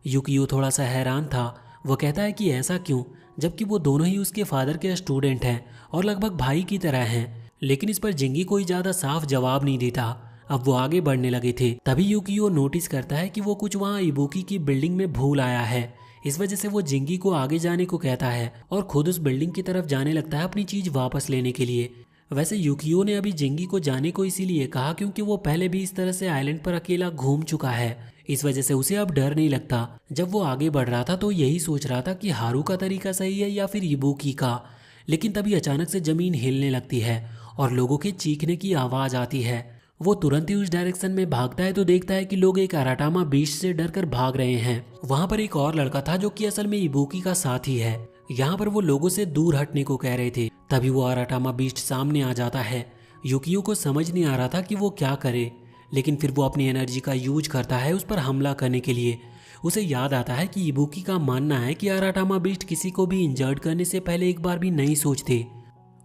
युकियो थोड़ा सा हैरान था। वो कहता है कि ऐसा क्यों, जबकि वो दोनों ही उसके फादर के स्टूडेंट हैं और लगभग भाई की तरह हैं। लेकिन इस पर जिंगी कोई ज़्यादा साफ जवाब नहीं देता। अब वो आगे बढ़ने लगे थे, तभी युकियो नोटिस करता है कि वो कुछ वहाँ इबुकी की बिल्डिंग में भूल आया है। इस वजह से वो जिंगी को आगे जाने को कहता है और खुद उस बिल्डिंग की तरफ जाने लगता है अपनी चीज़ वापस लेने के लिए। वैसे युकियो ने अभी जिंगी को जाने को इसीलिए कहा क्योंकि वो पहले भी इस तरह से आइलैंड पर अकेला घूम चुका है। इस वजह से उसे अब डर नहीं लगता। जब वो आगे बढ़ रहा था तो यही सोच रहा था कि हारू का तरीका सही है या फिर इबुकी का। लेकिन तभी अचानक से जमीन हिलने लगती है और लोगों के चीखने की आवाज़ आती है। वो तुरंत ही उस डायरेक्शन में भागता है तो देखता है कि लोग एक अराटामा बीस्ट से डरकर भाग रहे हैं। वहाँ पर एक और लड़का था जो कि असल में इबुकी का साथी है। यहाँ पर वो लोगों से दूर हटने को कह रहे थे, तभी वो अराटामा बीस्ट सामने आ जाता है। युकियो को समझ नहीं आ रहा था कि वो क्या करे, लेकिन फिर वो अपनी एनर्जी का यूज करता है उस पर हमला करने के लिए। उसे याद आता है कि इबुकी का मानना है कि आराटामा बीस्ट किसी को भी इंजर्ड करने से पहले एक बार भी नहीं सोचते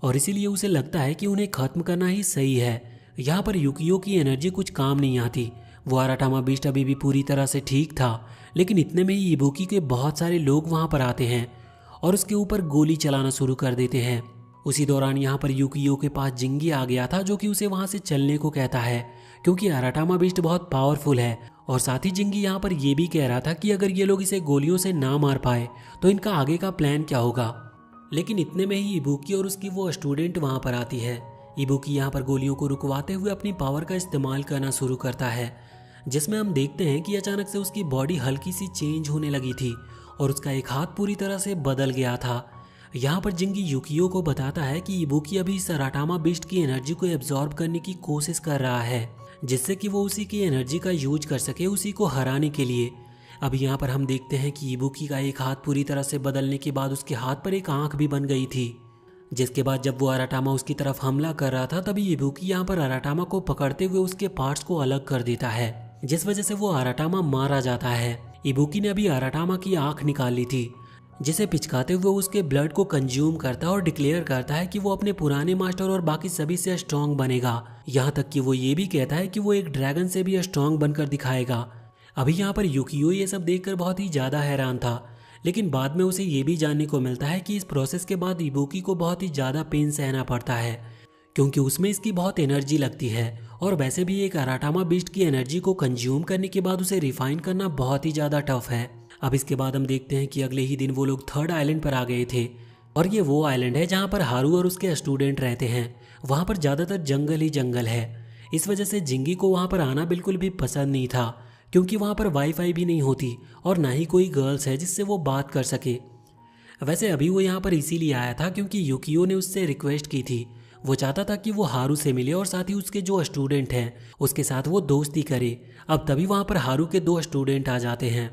और इसीलिए उसे लगता है कि उन्हें खत्म करना ही सही है। यहाँ पर युकियो की एनर्जी कुछ काम नहीं आती। वो आराटामा बीस्ट अभी भी पूरी तरह से ठीक था, लेकिन इतने में ही इबुकी के बहुत सारे लोग वहाँ पर आते हैं और उसके ऊपर गोली चलाना शुरू कर देते हैं। उसी दौरान यहाँ पर युकियो के पास जिंगी आ गया था, जो कि उसे वहाँ से चलने को कहता है क्योंकि आराटामा बीस्ट बहुत पावरफुल है। और साथ ही जिंगी यहाँ पर ये भी कह रहा था कि अगर ये लोग इसे गोलियों से ना मार पाए तो इनका आगे का प्लान क्या होगा। लेकिन इतने में ही इबुकी और उसकी वो स्टूडेंट वहाँ पर आती है। इबुकी यहाँ पर गोलियों को रुकवाते हुए अपनी पावर का इस्तेमाल करना शुरू करता है, जिसमें हम देखते हैं कि अचानक से उसकी बॉडी हल्की सी चेंज होने लगी थी और उसका एक हाथ पूरी तरह से बदल गया था। यहाँ पर जिंगी युकियो को बताता है कि इबुकी अभी इस आराटामा बीस्ट की एनर्जी को एब्जॉर्ब करने की कोशिश कर रहा है, जिससे कि वो उसी की एनर्जी का यूज कर सके उसी को हराने के लिए। अब यहाँ पर हम देखते हैं कि इबुकी का एक हाथ पूरी तरह से बदलने के बाद उसके हाथ पर एक आंख भी बन गई थी, जिसके बाद जब वो आराटामा उसकी तरफ हमला कर रहा था तभी इबुकी यहाँ पर आराटामा को पकड़ते हुए उसके पार्ट्स को अलग कर देता है, जिस वजह से वो आराटामा मारा जाता है। इबुकी ने अभी आराटामा की आंख निकाल ली थी, जिसे पिचकाते हुए उसके ब्लड को कंज्यूम करता है और डिक्लेयर करता है कि वो अपने पुराने मास्टर और बाकी सभी से स्ट्रांग बनेगा। यहाँ तक कि वो ये भी कहता है कि वो एक ड्रैगन से भी स्ट्रांग बनकर दिखाएगा। अभी यहाँ पर युकियो ये सब देखकर बहुत ही ज़्यादा हैरान था, लेकिन बाद में उसे ये भी जानने को मिलता है कि इस प्रोसेस के बाद इबुकी को बहुत ही ज़्यादा पेन सहना पड़ता है, क्योंकि उसमें इसकी बहुत एनर्जी लगती है और वैसे भी एक आराटामा बीस्ट की एनर्जी को कंज्यूम करने के बाद उसे रिफाइन करना बहुत ही ज़्यादा टफ है। अब इसके बाद हम देखते हैं कि अगले ही दिन वो लोग थर्ड आइलैंड पर आ गए थे और ये वो आइलैंड है जहाँ पर हारू और उसके स्टूडेंट रहते हैं। वहाँ पर ज़्यादातर जंगल ही जंगल है, इस वजह से जिंगी को वहाँ पर आना बिल्कुल भी पसंद नहीं था, क्योंकि वहाँ पर वाईफाई भी नहीं होती और ना ही कोई गर्ल्स है जिससे वो बात कर सके। वैसे अभी वो यहाँ पर इसीलिए आया था क्योंकि युकियो ने उससे रिक्वेस्ट की थी। वो चाहता था कि वो हारू से मिले और साथ ही उसके जो स्टूडेंट हैं उसके साथ वो दोस्ती करे। अब तभी वहाँ पर हारू के 2 स्टूडेंट आ जाते हैं।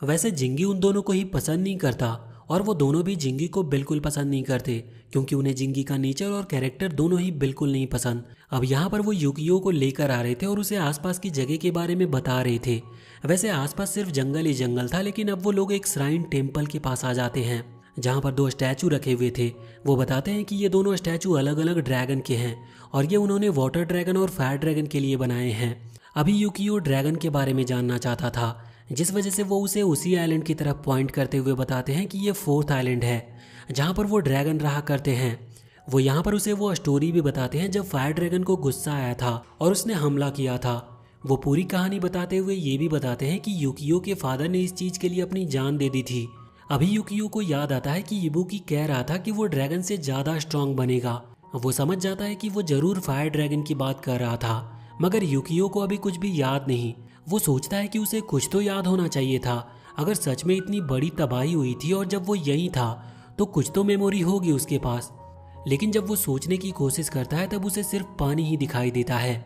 वैसे जिंगी उन दोनों को ही पसंद नहीं करता और वो दोनों भी जिंगी को बिल्कुल पसंद नहीं करते, क्योंकि उन्हें जिंगी का नेचर और कैरेक्टर दोनों ही बिल्कुल नहीं पसंद। अब यहाँ पर वो युकियो को लेकर आ रहे थे और उसे आसपास की जगह के बारे में बता रहे थे। वैसे आसपास सिर्फ जंगल ही जंगल था, लेकिन अब वो लोग एक श्राइन टेम्पल के पास आ जाते हैं जहाँ पर 2 स्टैचू रखे हुए थे। वो बताते हैं कि ये दोनों स्टैचू अलग अलग ड्रैगन के हैं और ये उन्होंने वाटर ड्रैगन और फायर ड्रैगन के लिए बनाए हैं। अभी युकियो ड्रैगन के बारे में जानना चाहता था, जिस वजह से वो उसे उसी आइलैंड की तरफ पॉइंट करते हुए बताते हैं कि ये 4th आइलैंड है जहाँ पर वो ड्रैगन रहा करते हैं। वो यहाँ पर उसे वो स्टोरी भी बताते हैं जब फायर ड्रैगन को गुस्सा आया था और उसने हमला किया था। वो पूरी कहानी बताते हुए ये भी बताते हैं कि युकियो के फादर ने इस चीज़ के लिए अपनी जान दे दी थी। अभी युकियो को याद आता है कि इबुकी कह रहा था कि वो ड्रैगन से ज़्यादा स्ट्रांग बनेगा। वो समझ जाता है कि वो ज़रूर फायर ड्रैगन की बात कर रहा था, मगर युकियो को अभी कुछ भी याद नहीं। वो सोचता है कि उसे कुछ तो याद होना चाहिए था। अगर सच में इतनी बड़ी तबाही हुई थी और जब वो यहीं था तो कुछ तो मेमोरी होगी उसके पास। लेकिन जब वो सोचने की कोशिश करता है तब उसे सिर्फ पानी ही दिखाई देता है।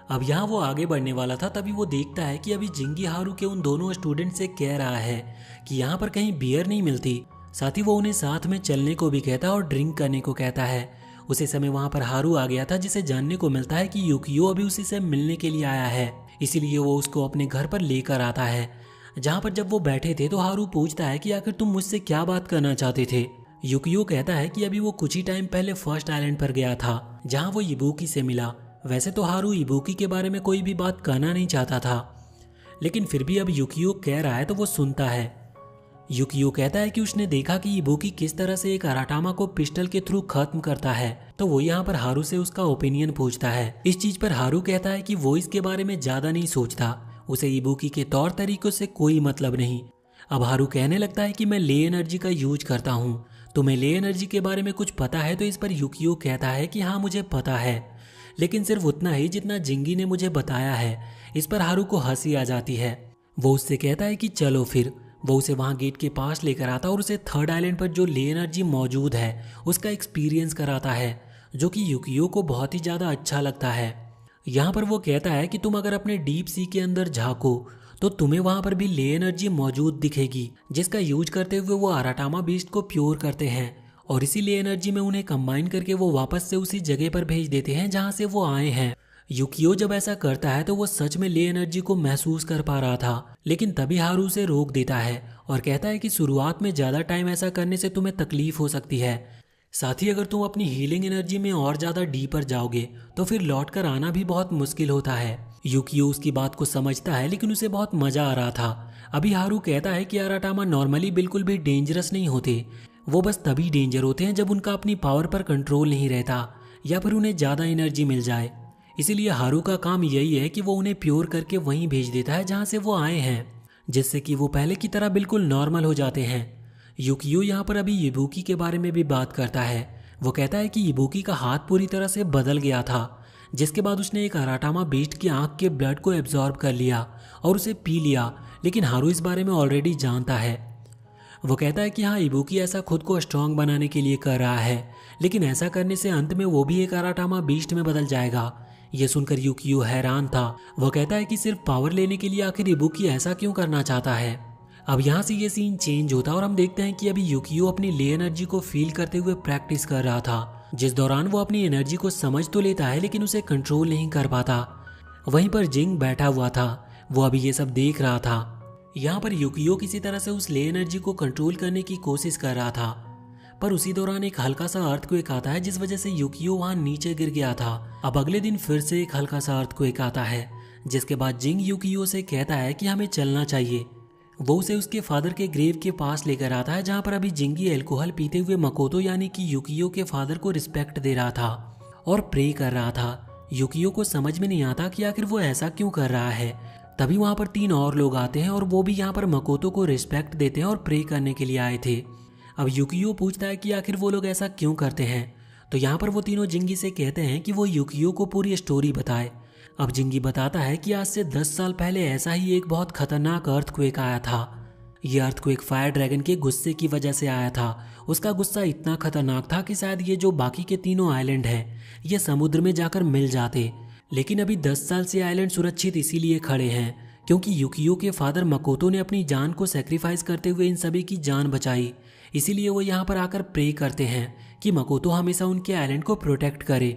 अब यहाँ वो आगे बढ़ने वाला था, तभी वो देखता है कि अभी जिंगी हारू के उन दोनों स्टूडेंट से कह रहा है कि यहाँ पर कहीं बियर नहीं मिलती। साथ ही वो उन्हें साथ में चलने को भी कहता है और ड्रिंक करने को कहता है। उसी समय वहाँ पर हारू आ गया था, जिसे जानने को मिलता है कि युकियो अभी उसी से मिलने के लिए आया है, इसीलिए वो उसको अपने घर पर लेकर आता है। जहाँ पर जब वो बैठे थे तो हारू पूछता है कि आखिर तुम मुझसे क्या बात करना चाहते थे। युकियो कहता है कि अभी वो कुछ ही टाइम पहले फर्स्ट आइलैंड पर गया था जहाँ वो इबुकी से मिला। वैसे तो हारू इबुकी के बारे में कोई भी बात करना नहीं चाहता था, लेकिन फिर भी अब युकियो कह रहा है तो वो सुनता है। युकियो कहता है कि उसने देखा कि इबुकी किस तरह से एक आराटामा को पिस्टल के थ्रू खत्म करता है, तो वो यहाँ पर हारू से उसका ओपिनियन पूछता है। इस चीज पर हारू कहता है कि वो इसके बारे में ज्यादा नहीं सोचता, उसे इबुकी के तौर तरीकों से कोई मतलब नहीं। अब हारू कहने लगता है कि मैं ले एनर्जी का यूज करता हूँ, तुम्हें ले एनर्जी के बारे में कुछ पता है? तो इस पर युकियो कहता है कि हाँ मुझे पता है, लेकिन सिर्फ उतना ही जितना जिंगी ने मुझे बताया है। इस पर हारू को हंसी आ जाती है। वो उससे कहता है कि चलो फिर। वो उसे वहाँ गेट के पास लेकर आता और उसे थर्ड आइलैंड पर जो ले एनर्जी मौजूद है उसका एक्सपीरियंस कराता है, जो कि युकियो को बहुत ही ज़्यादा अच्छा लगता है। यहाँ पर वो कहता है कि तुम अगर अपने डीप सी के अंदर झाँको तो तुम्हें वहाँ पर भी ले एनर्जी मौजूद दिखेगी, जिसका यूज करते हुए वो आराटामा बीस्ट को प्योर करते हैं और इसी ले एनर्जी में उन्हें कंबाइन करके वो वापस से उसी जगह पर भेज देते हैं जहाँ से वो आए हैं। युकियो जब ऐसा करता है तो वो सच में ले एनर्जी को महसूस कर पा रहा था, लेकिन तभी हारू उसे रोक देता है और कहता है कि शुरुआत में ज़्यादा टाइम ऐसा करने से तुम्हें तकलीफ हो सकती है। साथ ही अगर तुम अपनी हीलिंग एनर्जी में और ज़्यादा डीपर जाओगे तो फिर लौट कर आना भी बहुत मुश्किल होता है। युकियो उसकी बात को समझता है, लेकिन उसे बहुत मज़ा आ रहा था। अभी हारू कहता है कि आराटामा नॉर्मली बिल्कुल भी डेंजरस नहीं होते, वो बस तभी डेंजर होते हैं जब उनका अपनी पावर पर कंट्रोल नहीं रहता या फिर उन्हें ज़्यादा एनर्जी मिल जाए। इसीलिए हारू का काम यही है कि वो उन्हें प्योर करके वहीं भेज देता है जहाँ से वो आए हैं, जिससे कि वो पहले की तरह बिल्कुल नॉर्मल हो जाते हैं। युकियो यहाँ पर अभी इबुकी के बारे में भी बात करता है। वो कहता है कि इबुकी का हाथ पूरी तरह से बदल गया था, जिसके बाद उसने एक आराटामा बीस्ट की आंख के ब्लड को एब्जॉर्ब कर लिया और उसे पी लिया, लेकिन हारू इस बारे में ऑलरेडी जानता है। वो कहता है कि हाँ, इबुकी ऐसा खुद को स्ट्रांग बनाने के लिए कर रहा है, लेकिन ऐसा करने से अंत में वो भी एक आराटामा बीस्ट में बदल जाएगा। ये सुनकर युकियो हैरान था। वो कहता है कि सिर्फ पावर लेने के लिए आखिर इबुकी ऐसा क्यों करना चाहता है। अब यहाँ से ये सीन चेंज होता है और हम देखते हैं कि अभी युकियो अपनी ले एनर्जी को फील करते हुए प्रैक्टिस कर रहा था, जिस दौरान वो अपनी एनर्जी को समझ तो लेता है लेकिन उसे कंट्रोल नहीं कर पाता। वहीं पर जिंग बैठा हुआ था, वो अभी ये सब देख रहा था। यहाँ पर युकियो किसी तरह से उस ले एनर्जी को कंट्रोल करने की कोशिश कर रहा था, पर उसी दौरान एक हल्का सा अर्थक्वेक आता है, जिस वजह से युकियो वहां नीचे गिर गया था। अब अगले दिन फिर से एक हल्का सा अर्थक्वेक आता है, जिसके बाद जिंग युकियो से कहता है कि हमें चलना चाहिए। वो उसे उसके फादर के ग्रेव के पास लेकर आता है, जहाँ पर अभी जिंगी अल्कोहल पीते हुए मकोतो यानी कि युकियो के फादर को रिस्पेक्ट दे रहा था और प्रे कर रहा था। युकियो को समझ में नहीं आता कि आखिर वो ऐसा क्यों कर रहा है। तभी वहां पर 3 और लोग आते हैं और वो भी यहाँ पर मकोतो को रिस्पेक्ट देते हैं और प्रे करने के लिए आए थे। अब युकियो पूछता है कि आखिर वो लोग ऐसा क्यों करते हैं, तो यहाँ पर वो तीनों जिंगी से कहते हैं कि वो युकियो को पूरी स्टोरी बताए। अब जिंगी बताता है कि आज से 10 साल पहले ऐसा ही एक बहुत खतरनाक अर्थक्वेक आया था। ये अर्थक्वेक फायर ड्रैगन के गुस्से की वजह से आया था। उसका गुस्सा इतना खतरनाक था कि शायद ये जो बाकी के तीनों आइलैंड हैं ये समुद्र में जाकर मिल जाते, लेकिन अभी 10 साल से आइलैंड सुरक्षित इसीलिए खड़े हैं क्योंकि युकियो के फादर मकोतो ने अपनी जान को सेक्रीफाइस करते हुए इन सभी की जान बचाई। इसीलिए वो यहाँ पर आकर प्रे करते हैं कि मकोतो हमेशा उनके आइलैंड को प्रोटेक्ट करे।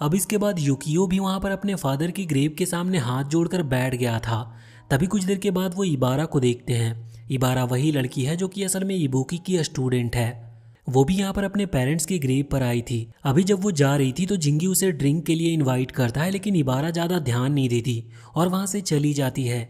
अब इसके बाद युकियो भी वहाँ पर अपने फादर की ग्रेव के सामने हाथ जोड़कर बैठ गया था। तभी कुछ देर के बाद वो इबारा को देखते हैं। इबारा वही लड़की है जो कि असल में इबुकी की स्टूडेंट है। वो भी यहाँ पर अपने पेरेंट्स की ग्रेव पर आई थी। अभी जब वो जा रही थी तो जिंगी उसे ड्रिंक के लिए इनवाइट करता है, लेकिन इबारा ज़्यादा ध्यान नहीं देती और वहाँ से चली जाती है।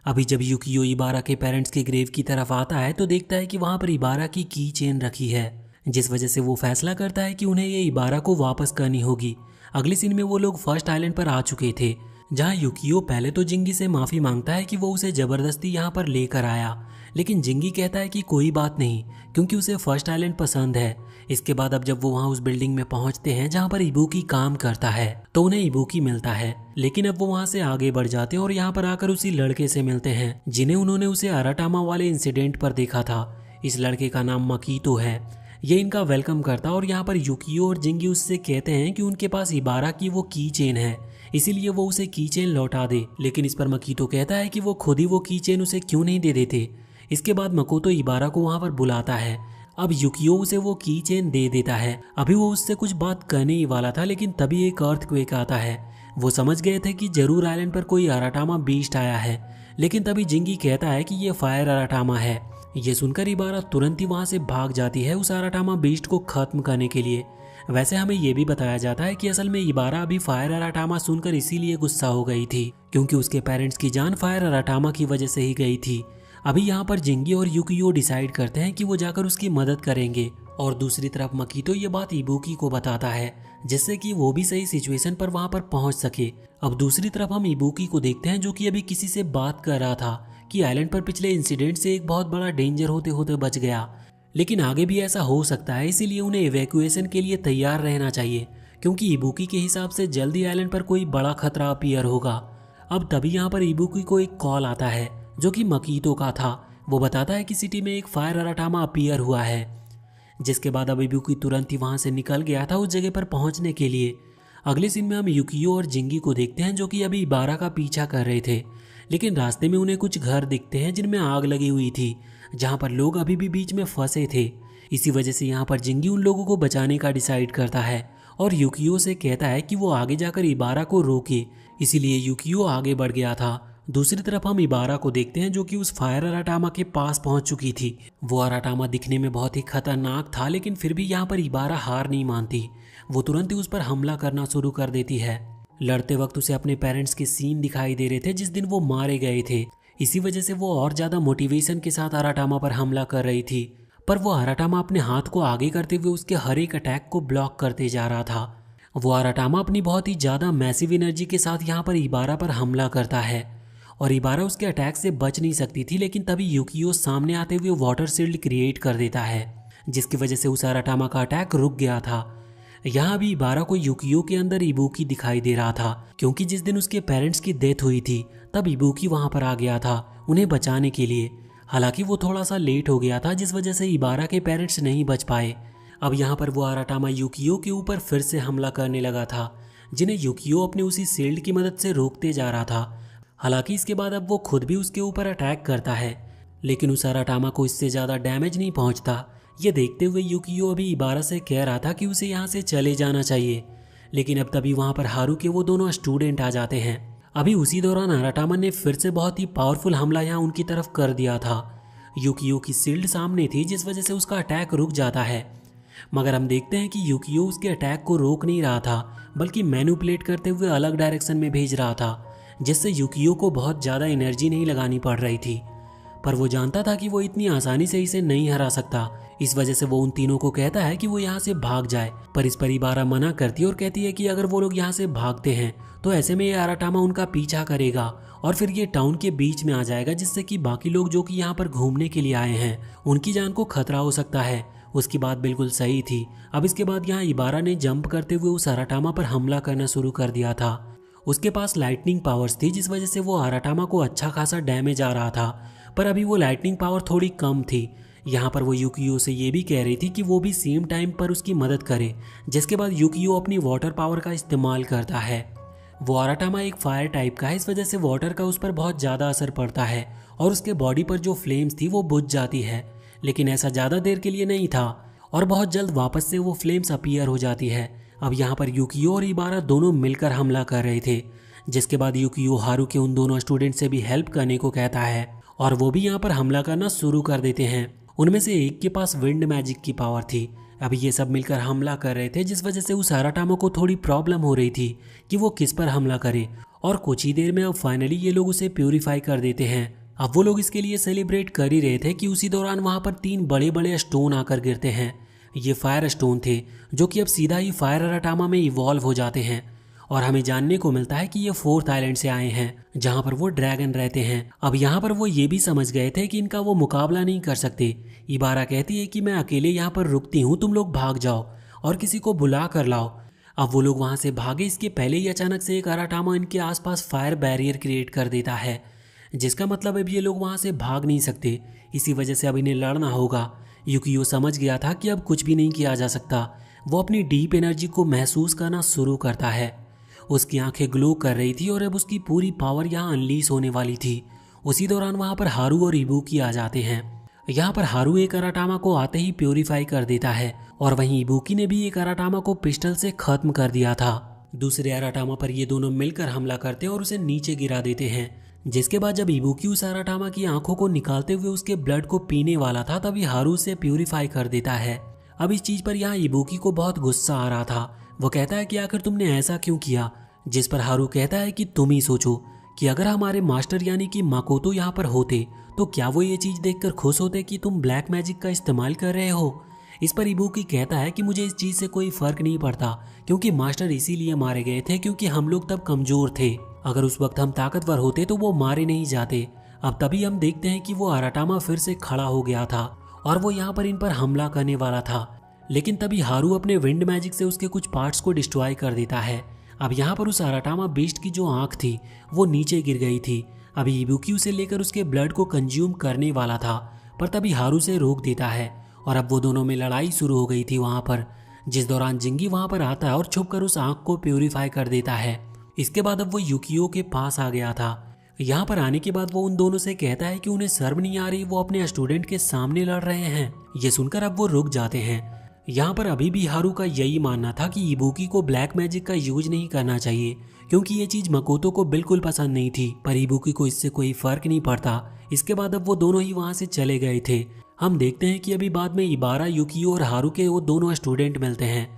अभी जब युकियो इबारा के पेरेंट्स के ग्रेव की तरफ आता है तो देखता है कि वहाँ पर इबारा की की चेन रखी है, जिस वजह से वो फैसला करता है कि उन्हें ये इबारा को वापस करनी होगी। अगले सीन में वो लोग फर्स्ट आइलैंड पर आ चुके थे, जहाँ युकियो पहले तो जिंगी से माफ़ी मांगता है कि वो उसे ज़बरदस्ती यहाँ पर लेकर आया, लेकिन जिंगी कहता है कि कोई बात नहीं क्योंकि उसे फर्स्ट आइलैंड पसंद है। इसके बाद अब जब वो वहाँ उस बिल्डिंग में पहुँचते हैं जहाँ पर इबुकी काम करता है तो उन्हें इबुकी मिलता है, लेकिन अब वो वहाँ से आगे बढ़ जाते हैं और यहाँ पर आकर उसी लड़के से मिलते हैं जिन्हें उन्होंने उसे आराटामा वाले इंसिडेंट पर देखा था। इस लड़के का नाम मकीतो है। ये इनका वेलकम करता और यहाँ पर युकियो और जिंगी उससे कहते हैं कि उनके पास इबारा की वो की चेन है, इसीलिए वो उसे की चेन लौटा दे। लेकिन इस पर मकीतो कहता है कि वो खुद ही वो की चेन उसे क्यों नहीं दे देते। इसके बाद मकोतो इबारा को वहाँ पर बुलाता है। अब युकियो उसे वो की चेन दे देता है। अभी वो उससे कुछ बात करने ही वाला था, लेकिन तभी एक अर्थक्वेक आता है। वो समझ गए थे कि जरूर आइलैंड पर कोई आराटामा बीस्ट आया है, लेकिन तभी जिंगी कहता है कि ये फायर आराटामा है। ये सुनकर इबारा तुरंत ही वहाँ से भाग जाती है उस आराटामा बीस्ट को खत्म करने के लिए। वैसे हमें ये भी बताया जाता है कि असल में इबारा अभी फायर आराटामा सुनकर इसीलिए गुस्सा हो गई थी क्योंकि उसके पेरेंट्स की जान फायर आराटामा की वजह से ही गई थी। अभी यहाँ पर जिंगी और युकियो डिसाइड करते हैं कि वो जाकर उसकी मदद करेंगे और दूसरी तरफ मकीतो ये बात इबुकी को बताता है जिससे कि वो भी सही सिचुएशन पर वहाँ पर पहुँच सके। अब दूसरी तरफ हम इबुकी को देखते हैं जो कि अभी किसी से बात कर रहा था कि आइलैंड पर पिछले इंसिडेंट से एक बहुत बड़ा डेंजर होते होते बच गया, लेकिन आगे भी ऐसा हो सकता है, इसीलिए उन्हें इवैक्यूएशन के लिए तैयार रहना चाहिए क्योंकि इबुकी के हिसाब से जल्दी आइलैंड पर कोई बड़ा खतरा अपीयर होगा। अब तभी यहाँ पर इबुकी को एक कॉल आता है जो कि मकीतो का था। वो बताता है कि सिटी में एक फायर आराटामा अपीयर हुआ है, जिसके बाद अब इबुकी तुरंत ही वहाँ से निकल गया था उस जगह पर पहुँचने के लिए। अगले सीन में हम युकियो और जिंगी को देखते हैं जो कि अभी इबारा का पीछा कर रहे थे, लेकिन रास्ते में उन्हें कुछ घर दिखते हैं जिनमें आग लगी हुई थी, जहाँ पर लोग अभी भी बीच में फंसे थे। इसी वजह से यहाँ पर जिंगी उन लोगों को बचाने का डिसाइड करता है और युकियो से कहता है कि वो आगे जाकर इबारा को रोके, इसीलिए युकियो आगे बढ़ गया था। दूसरी तरफ हम इबारा को देखते हैं जो कि उस फायर अराटामा के पास पहुंच चुकी थी। वो अराटामा दिखने में बहुत ही खतरनाक था, लेकिन फिर भी यहाँ पर इबारा हार नहीं मानती। वो तुरंत ही उस पर हमला करना शुरू कर देती है। लड़ते वक्त उसे अपने पेरेंट्स के सीन दिखाई दे रहे थे जिस दिन वो मारे गए थे। इसी वजह से वो और ज्यादा मोटिवेशन के साथ अराटामा पर हमला कर रही थी, पर वो अराटामा अपने हाथ को आगे करते हुए उसके हर एक अटैक को ब्लॉक करते जा रहा था। वो अराटामा अपनी बहुत ही ज्यादा मैसिव एनर्जी के साथ यहाँ पर इबारा पर हमला करता है और इबारा उसके अटैक से बच नहीं सकती थी, लेकिन तभी युकियो सामने आते हुए वाटर शील्ड क्रिएट कर देता है, जिसकी वजह से उस अराटामा का अटैक रुक गया था। यहाँ अभी इबारा को युकियो के अंदर इबुकी दिखाई दे रहा था, क्योंकि जिस दिन उसके पेरेंट्स की डेथ हुई थी तब इबुकी वहां पर आ गया था उन्हें बचाने के लिए। हालांकि वो थोड़ा सा लेट हो गया था, जिस वजह से इबारा के पेरेंट्स नहीं बच पाए। अब यहाँ पर वो अराटामा युकियो के ऊपर फिर से हमला करने लगा था, जिन्हें युकियो अपने उसी शील्ड की मदद से रोकते जा रहा था। हालांकि इसके बाद अब वो खुद भी उसके ऊपर अटैक करता है, लेकिन उस अराटामा को इससे ज़्यादा डैमेज नहीं पहुंचता। ये देखते हुए युकियो अभी इबारा से कह रहा था कि उसे यहाँ से चले जाना चाहिए, लेकिन अब तभी वहाँ पर हारू के वो दोनों स्टूडेंट आ जाते हैं। अभी उसी दौरान अराटामा ने फिर से बहुत ही पावरफुल हमला यहाँ उनकी तरफ कर दिया था। युकियो की शील्ड सामने थी, जिस वजह से उसका अटैक रुक जाता है, मगर हम देखते हैं कि युकियो उसके अटैक को रोक नहीं रहा था, बल्कि मैनिपुलेट करते हुए अलग डायरेक्शन में भेज रहा था, जिससे युकियो को बहुत ज़्यादा एनर्जी नहीं लगानी पड़ रही थी। पर वो जानता था कि वो इतनी आसानी से इसे नहीं हरा सकता। इस वजह से वो उन तीनों को कहता है कि वो यहाँ से भाग जाए, पर इस पर इबारा मना करती है और कहती है कि अगर वो लोग यहाँ से भागते हैं तो ऐसे में ये अराटामा उनका पीछा करेगा और फिर ये टाउन के बीच में आ जाएगा, जिससे कि बाकी लोग जो कि यहाँ पर घूमने के लिए आए हैं उनकी जान को खतरा हो सकता है। उसकी बात बिल्कुल सही थी। अब इसके बाद यहाँ इबारा ने जंप करते हुए उस अराटामा पर हमला करना शुरू कर दिया था। उसके पास लाइटनिंग पावर्स थी, जिस वजह से वो अराटामा को अच्छा खासा डैमेज आ रहा था, पर अभी वो लाइटनिंग पावर थोड़ी कम थी। यहाँ पर वो युकियो से ये भी कह रही थी कि वो भी सेम टाइम पर उसकी मदद करे, जिसके बाद युकियो अपनी वाटर पावर का इस्तेमाल करता है। वो अराटामा एक फायर टाइप का है, इस वजह से वाटर का उस पर बहुत ज़्यादा असर पड़ता है और उसके बॉडी पर जो फ्लेम्स थी वो बुझ जाती है, लेकिन ऐसा ज़्यादा देर के लिए नहीं था और बहुत जल्द वापस से वो फ्लेम्स अपीयर हो जाती है। अब यहाँ पर युकियो और इबारा दोनों मिलकर हमला कर रहे थे, जिसके बाद युकियो हारू के उन दोनों स्टूडेंट से भी हेल्प करने को कहता है और वो भी यहाँ पर हमला करना शुरू कर देते हैं। उनमें से एक के पास विंड मैजिक की पावर थी। अभी ये सब मिलकर हमला कर रहे थे, जिस वजह से उस अराटामा को थोड़ी प्रॉब्लम हो रही थी कि वो किस पर हमला करे, और कुछ ही देर में अब फाइनली ये लोग उसे प्यूरिफाई कर देते हैं। अब वो लोग इसके लिए सेलिब्रेट कर ही रहे थे कि उसी दौरान वहाँ पर 3 बड़े बड़े स्टोन आकर गिरते हैं। ये फायर स्टोन थे जो कि अब सीधा ही फायर अराटामा में इवॉल्व हो जाते हैं और हमें जानने को मिलता है कि ये 4th आइलैंड से आए हैं जहां पर वो ड्रैगन रहते हैं। अब यहाँ पर वो ये भी समझ गए थे कि इनका वो मुकाबला नहीं कर सकते। इबारा कहती है कि मैं अकेले यहाँ पर रुकती हूँ, तुम लोग भाग जाओ और किसी को बुला कर लाओ। अब वो लोग वहां से भागे, इसके पहले ही अचानक से एक अराटामा इनके आसपास फायर बैरियर क्रिएट कर देता है, जिसका मतलब अब ये लोग वहां से भाग नहीं सकते। इसी वजह से अब इन्हें लड़ना होगा। युकियो समझ गया था कि अब कुछ भी नहीं किया जा सकता। वो अपनी डीप एनर्जी को महसूस करना शुरू करता है। उसकी आंखें ग्लो कर रही थी और अब उसकी पूरी पावर यहाँ अनलीज होने वाली थी। उसी दौरान वहां पर हारू और इबुकी आ जाते हैं। यहाँ पर हारू एक अराटामा को आते ही प्योरीफाई कर देता है और वहीं इबुकी ने भी एक अराटामा को पिस्टल से खत्म कर दिया था। दूसरे अराटामा पर ये दोनों मिलकर हमला करते हैं और उसे नीचे गिरा देते हैं, जिसके बाद जब इबुकी उस अराटामा की आंखों को निकालते हुए उसके ब्लड को पीने वाला था, तभी हारू उसे प्यूरिफाई कर देता है। अब इस चीज पर यहाँ इबुकी को बहुत गुस्सा आ रहा था। वो कहता है कि आखिर तुमने ऐसा क्यों किया, जिस पर हारू कहता है कि तुम ही सोचो कि अगर हमारे मास्टर यानी कि माकोतो यहाँ पर होते तो क्या वो ये चीज देखकर खुश होते कि तुम ब्लैक मैजिक का इस्तेमाल कर रहे हो। इस पर इबुकी कहता है कि मुझे इस चीज से कोई फर्क नहीं पड़ता, क्योंकि मास्टर इसीलिए मारे गए थे क्योंकि हम लोग तब कमजोर थे। अगर उस वक्त हम ताकतवर होते तो वो मारे नहीं जाते। अब तभी हम देखते हैं कि वो अराटामा फिर से खड़ा हो गया था और वो यहाँ पर इन पर हमला करने वाला था, लेकिन तभी हारू अपने विंड मैजिक से उसके कुछ पार्ट्स को डिस्ट्रॉय कर देता है। अब यहाँ पर उस अराटामा बीस्ट की जो आंख थी वो नीचे गिर गई थी। अभी इबुकी उसे लेकर उसके ब्लड को कंज्यूम करने वाला था, पर तभी हारू से रोक देता है और अब वो दोनों में लड़ाई शुरू हो गई थी वहां पर, जिस दौरान जिंगी वहां पर आता है और छुपकर उस आंख को प्यूरिफाई कर देता है। इसके बाद अब वो युकियो के पास आ गया था। यहाँ पर आने के बाद वो उन दोनों से कहता है कि उन्हें शर्म नहीं आ रही वो अपने स्टूडेंट के सामने लड़ रहे हैं। ये सुनकर अब वो रुक जाते हैं। यहाँ पर अभी भी हारू का यही मानना था कि इबुकी को ब्लैक मैजिक का यूज नहीं करना चाहिए, क्योंकि ये चीज मकोतो को बिल्कुल पसंद नहीं थी। पर इबुकी को इससे कोई फर्क नहीं पड़ता। इसके बाद अब वो दोनों ही वहां से चले गए थे। हम देखते हैं कि अभी बाद में इबारा, युकियो और हारू के वो दोनों स्टूडेंट मिलते हैं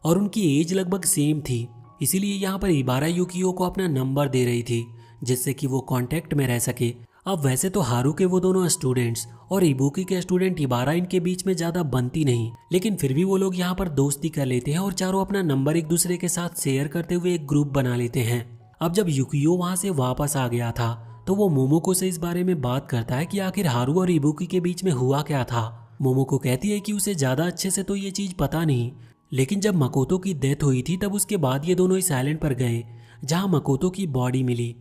और उनकी एज लगभग सेम थी। इसीलिए यहाँ पर इबारा युकियो को अपना नंबर दे रही थी जिससे कि वो कांटेक्ट में रह सके। अब वैसे तो हारू के वो दोनों स्टूडेंट्स और इबुकी के स्टूडेंट इबारा, इनके बीच में ज्यादा बनती नहीं, लेकिन फिर भी वो लोग यहाँ पर दोस्ती कर लेते हैं और चारों अपना नंबर एक दूसरे के साथ शेयर करते हुए एक ग्रुप बना लेते हैं। अब जब युकियो वहां से वापस आ गया था तो वो मोमोको से इस बारे में बात करता है कि आखिर हारू और इबुकी के बीच में हुआ क्या था। मोमोको कहती है कि उसे ज्यादा अच्छे से तो ये चीज पता नहीं, लेकिन जब मकोतो की डेथ हुई थी तब उसके बाद ये दोनों इस आइलैंड पर गए जहां मकोतो की बॉडी मिली,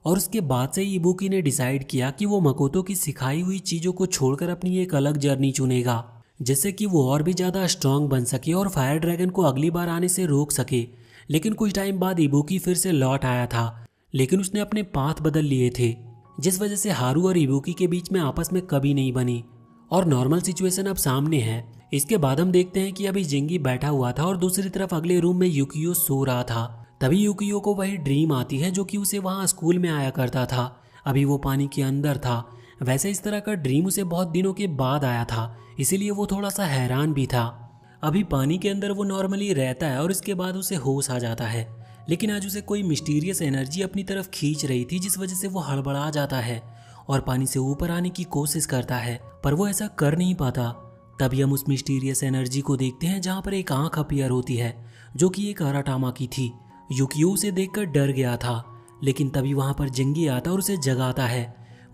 और उसके बाद से इबुकी ने डिसाइड किया कि वो मकोतो की सिखाई हुई चीजों को छोड़कर अपनी एक अलग जर्नी चुनेगा, जिससे कि वो और भी ज्यादा स्ट्रांग बन सके और फायर ड्रैगन को अगली बार आने से रोक सके। लेकिन कुछ टाइम बाद इबुकी फिर से लौट आया था, लेकिन उसने अपने पाथ बदल लिए थे, जिस वजह से हारू और इबुकी के बीच में आपस में कभी नहीं बनी और नॉर्मल सिचुएशन अब सामने है। इसके बाद हम देखते हैं कि अभी जिंगी बैठा हुआ था और दूसरी तरफ अगले रूम में युकियो सो रहा था। तभी युकियो को वही ड्रीम आती है जो कि उसे वहां स्कूल में आया करता था। अभी वो पानी के अंदर था। वैसे इस तरह का ड्रीम उसे बहुत दिनों के बाद आया था, इसीलिए वो थोड़ा सा हैरान भी था। अभी पानी के अंदर वो नॉर्मली रहता है और इसके बाद उसे होश आ जाता है, लेकिन आज उसे कोई मिस्टीरियस एनर्जी अपनी तरफ खींच रही थी, जिस वजह से वो हड़बड़ा जाता है और पानी से ऊपर आने की कोशिश करता है, पर वो ऐसा कर नहीं पाता। तभी हम उस मिस्टीरियस एनर्जी को देखते हैं जहाँ पर एक आंख अपीयर होती है जो कि एक अराटामा की थी। युकियो उसे देखकर डर गया था, लेकिन तभी वहां पर जिंगी आता और उसे जगाता है।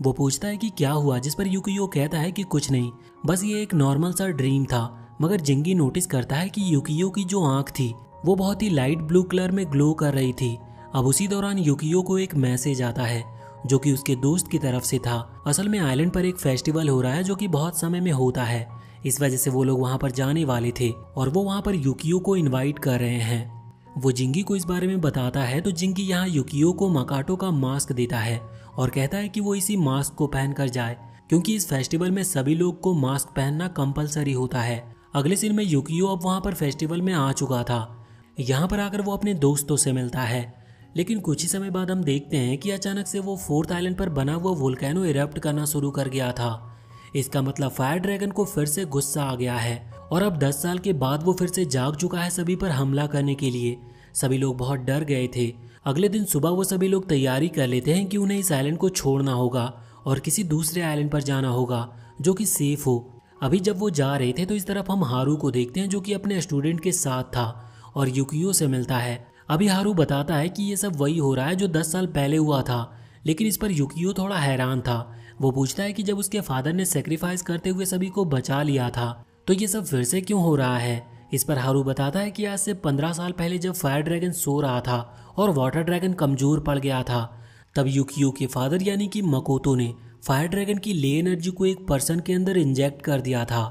वो पूछता है कि क्या हुआ, जिस पर युकियो कहता है कि कुछ नहीं, बस ये एक नॉर्मल सा ड्रीम था। मगर जिंगी नोटिस करता है कि युकियो की जो आंख थी वो बहुत ही लाइट ब्लू कलर में ग्लो कर रही थी। अब उसी दौरान युकियो को एक मैसेज आता है जो कि उसके दोस्त की तरफ से था। असल में आइलैंड पर एक फेस्टिवल हो रहा है जो कि बहुत समय में होता है, इस वजह से वो लोग वहां पर जाने वाले थे और वो वहां पर युकियो को इनवाइट कर रहे हैं। वो जिंगी को इस बारे में बताता है तो जिंगी यहाँ युकियो को मकाटो का मास्क देता है और कहता है कि वो इसी मास्क को पहन कर जाए, क्योंकि इस फेस्टिवल में सभी लोग को मास्क पहनना कंपलसरी होता है। अगले सीन में युकियो अब वहां पर फेस्टिवल में आ चुका था। यहाँ पर आकर वो अपने दोस्तों से मिलता है, लेकिन कुछ ही समय बाद हम देखते हैं कि अचानक से वो फोर्थ आइलैंड पर बना हुआ वोल्केनो इरप्ट करना शुरू कर गया था। इसका मतलब फायर ड्रैगन को फिर से गुस्सा आ गया है और अब 10 साल के बाद वो फिर से जाग चुका है सभी पर हमला करने के लिए। सभी लोग बहुत डर गए थे। अगले दिन सुबह वो सभी लोग तैयारी कर लेते हैं कि उन्हें इस आइलैंड को छोड़ना होगा और किसी दूसरे आइलैंड पर जाना होगा जो कि सेफ हो। अभी जब वो जा रहे थे तो इस तरफ हम हारू को देखते हैं जो कि अपने स्टूडेंट के साथ था और युकियो से मिलता है। अभी हारू बताता है कि ये सब वही हो रहा है जो 10 साल पहले हुआ था, लेकिन इस पर युकियो थोड़ा हैरान था। वो पूछता है कि जब उसके फादर ने सेक्रीफाइस करते हुए सभी को बचा लिया था तो ये सब फिर से क्यों हो रहा है। इस पर हारू बताता है कि आज से 15 साल पहले जब फायर ड्रैगन सो रहा था और वाटर ड्रैगन कमजोर पड़ गया था, तब युकियो के फादर यानी कि मकोतो ने फायर ड्रैगन की ले एनर्जी को एक पर्सन के अंदर इंजेक्ट कर दिया था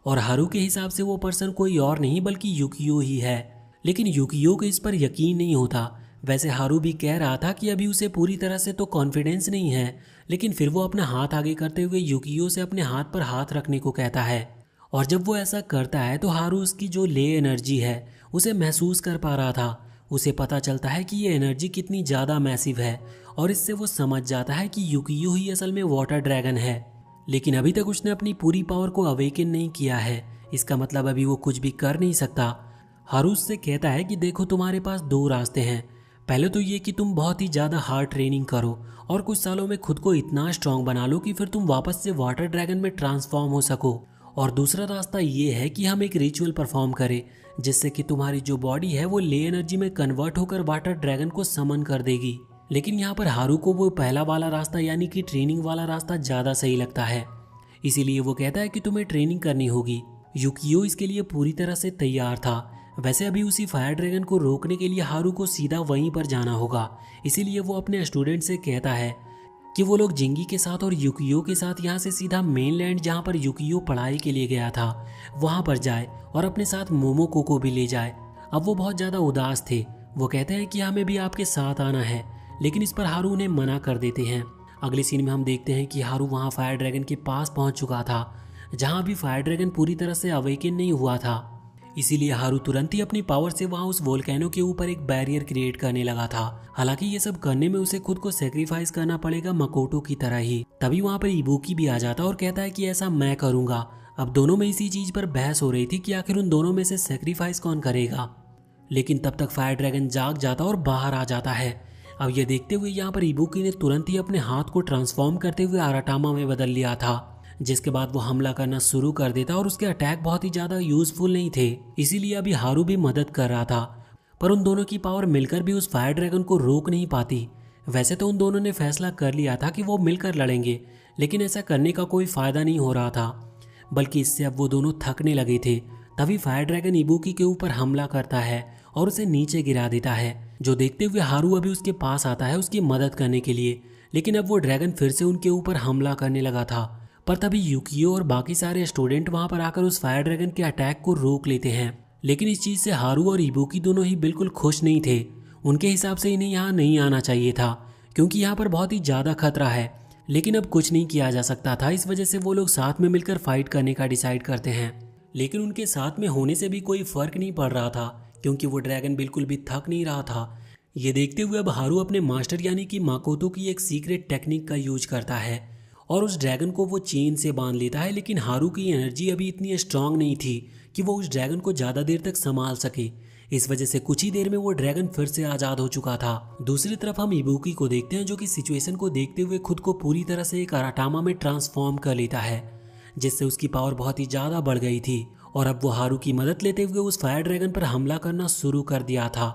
और हारू के हिसाब से वो पर्सन कोई और नहीं बल्कि युकियो ही है। लेकिन युकियो को इस पर यकीन नहीं होता। वैसे हारू भी कह रहा था कि अभी उसे पूरी तरह से तो कॉन्फिडेंस नहीं है, लेकिन फिर वो अपना हाथ आगे करते हुए युकियो से अपने हाथ पर हाथ रखने को कहता है और जब वो ऐसा करता है तो हारू उसकी जो ले एनर्जी है उसे महसूस कर पा रहा था। उसे पता चलता है कि ये एनर्जी कितनी ज़्यादा मैसिव है और इससे वो समझ जाता है कि युकियो ही असल में वाटर ड्रैगन है, लेकिन अभी तक उसने अपनी पूरी पावर को अवेकन नहीं किया है। इसका मतलब अभी वो कुछ भी कर नहीं सकता। हारू उससे कहता है कि देखो तुम्हारे पास 2 रास्ते हैं, पहले तो ये कि तुम बहुत ही ज़्यादा हार्ड ट्रेनिंग करो और कुछ सालों में खुद को इतना स्ट्रांग बना लो कि फिर तुम वापस से वाटर ड्रैगन में ट्रांसफॉर्म हो सको, और दूसरा रास्ता ये है कि हम एक रिचुअल परफॉर्म करें जिससे कि तुम्हारी जो बॉडी है वो ले एनर्जी में कन्वर्ट होकर वाटर ड्रैगन को समन कर देगी। लेकिन यहाँ पर हारू को वो पहला वाला रास्ता यानी कि ट्रेनिंग वाला रास्ता ज़्यादा सही लगता है, इसीलिए वो कहता है कि तुम्हें ट्रेनिंग करनी होगी। युकियो इसके लिए पूरी तरह से तैयार था। वैसे अभी उसी फायर ड्रैगन को रोकने के लिए हारू को सीधा वहीं पर जाना होगा, इसीलिए वो अपने स्टूडेंट से कहता है कि वो लोग जिंगी के साथ और युकियो के साथ यहाँ से सीधा मेनलैंड जहाँ पर युकियो पढ़ाई के लिए गया था वहाँ पर जाए और अपने साथ मोमोको को भी ले जाए। अब वो बहुत ज़्यादा उदास थे। वो कहते हैं कि हमें भी आपके साथ आना है, लेकिन इस पर हारू उन्हें मना कर देते हैं। अगले सीन में हम देखते हैं कि हारू वहाँ फायर ड्रैगन के पास पहुँच चुका था जहाँ अभी फायर ड्रैगन पूरी तरह से अवेकन नहीं हुआ था। इसीलिए हारू तुरंत ही अपनी पावर से वहां उस वोल्केनो के ऊपर एक बैरियर क्रिएट करने लगा था। हालांकि ये सब करने में उसे खुद को सेक्रीफाइस करना पड़ेगा मकोटो की तरह ही। तभी वहां पर इबुकी भी आ जाता और कहता है कि ऐसा मैं करूंगा। अब दोनों में इसी चीज पर बहस हो रही थी कि आखिर उन दोनों में से सेक्रीफाइस कौन करेगा। लेकिन तब तक फायर ड्रैगन जाग जाता और बाहर आ जाता है। अब ये देखते हुए यहाँ पर इबुकी ने तुरंत ही अपने हाथ को ट्रांसफॉर्म करते हुए आराटामा में बदल लिया था, जिसके बाद वो हमला करना शुरू कर देता और उसके अटैक बहुत ही ज्यादा यूजफुल नहीं थे, इसीलिए अभी हारू भी मदद कर रहा था। पर उन दोनों की पावर मिलकर भी उस फायर ड्रैगन को रोक नहीं पाती। वैसे तो उन दोनों ने फैसला कर लिया था कि वो मिलकर लड़ेंगे, लेकिन ऐसा करने का कोई फायदा नहीं हो रहा था, बल्कि इससे अब वो दोनों थकने लगे थे। तभी फायर ड्रैगन इबुकी के ऊपर हमला करता है और उसे नीचे गिरा देता है, जो देखते हुए हारू अभी उसके पास आता है उसकी मदद करने के लिए। लेकिन अब वो ड्रैगन फिर से उनके ऊपर हमला करने लगा था। पर तभी यूकियो और बाकी सारे स्टूडेंट वहां पर आकर उस फायर ड्रैगन के अटैक को रोक लेते हैं। लेकिन इस चीज से हारू और इबुकी दोनों ही बिल्कुल खुश नहीं थे। उनके हिसाब से इन्हें यहाँ नहीं आना चाहिए था, क्योंकि यहाँ पर बहुत ही ज्यादा खतरा है। लेकिन अब कुछ नहीं किया जा सकता था, इस वजह से वो लोग साथ में मिलकर फाइट करने का डिसाइड करते हैं। लेकिन उनके साथ में होने से भी कोई फर्क नहीं पड़ रहा था, क्योंकि वो ड्रैगन बिल्कुल भी थक नहीं रहा था। ये देखते हुए अब हारू अपने मास्टर यानी कि माकोतो की एक सीक्रेट टेक्निक का यूज करता है और उस ड्रैगन को वो चेन से बांध लेता है। लेकिन हारू की एनर्जी अभी इतनी स्ट्रांग नहीं थी कि वो उस ड्रैगन को ज़्यादा देर तक संभाल सके। इस वजह से कुछ ही देर में वो ड्रैगन फिर से आज़ाद हो चुका था। दूसरी तरफ हम इबुकी को देखते हैं, जो कि सिचुएशन को देखते हुए खुद को पूरी तरह से एक आराटामा में ट्रांसफॉर्म कर लेता है, जिससे उसकी पावर बहुत ही ज़्यादा बढ़ गई थी। और अब वो हारू की मदद लेते हुए उस फायर ड्रैगन पर हमला करना शुरू कर दिया था।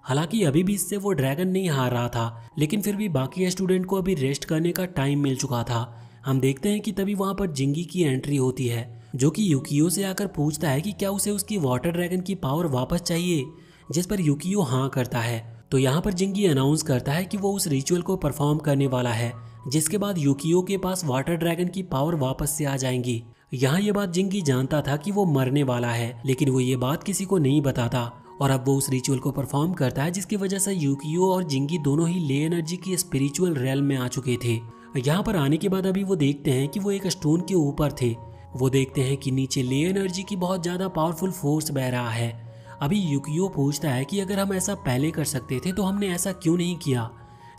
हालांकि अभी भी इससे वो ड्रैगन नहीं हार रहा था, लेकिन फिर भी बाकी स्टूडेंट को अभी रेस्ट करने का टाइम मिल चुका था। हम देखते हैं कि तभी वहां पर जिंगी की एंट्री होती है, जो कि यूकियो से आकर पूछता है कि क्या उसे उसकी वाटर ड्रैगन की पावर वापस चाहिए, जिस पर यूकियो हाँ करता है। तो यहाँ पर जिंगी अनाउंस करता है कि वो उस रिचुअल को परफॉर्म करने वाला है, जिसके बाद यूकियो के पास वाटर ड्रैगन की पावर वापस से आ जाएंगी। यहाँ ये बात जिंगी जानता था कि वो मरने वाला है, लेकिन वो ये बात किसी को नहीं बताता। और अब वो उस रिचुअल को परफॉर्म करता है, जिसकी वजह से यूकियो और जिंगी दोनों ही ले एनर्जी की स्पिरिचुअल रेल में आ चुके थे। यहाँ पर आने के बाद अभी वो देखते हैं कि वो एक स्टोन के ऊपर थे। वो देखते हैं कि नीचे ले एनर्जी की बहुत ज्यादा पावरफुल फोर्स बह रहा है। अभी यूकियो पूछता है कि अगर हम ऐसा पहले कर सकते थे तो हमने ऐसा क्यों नहीं किया,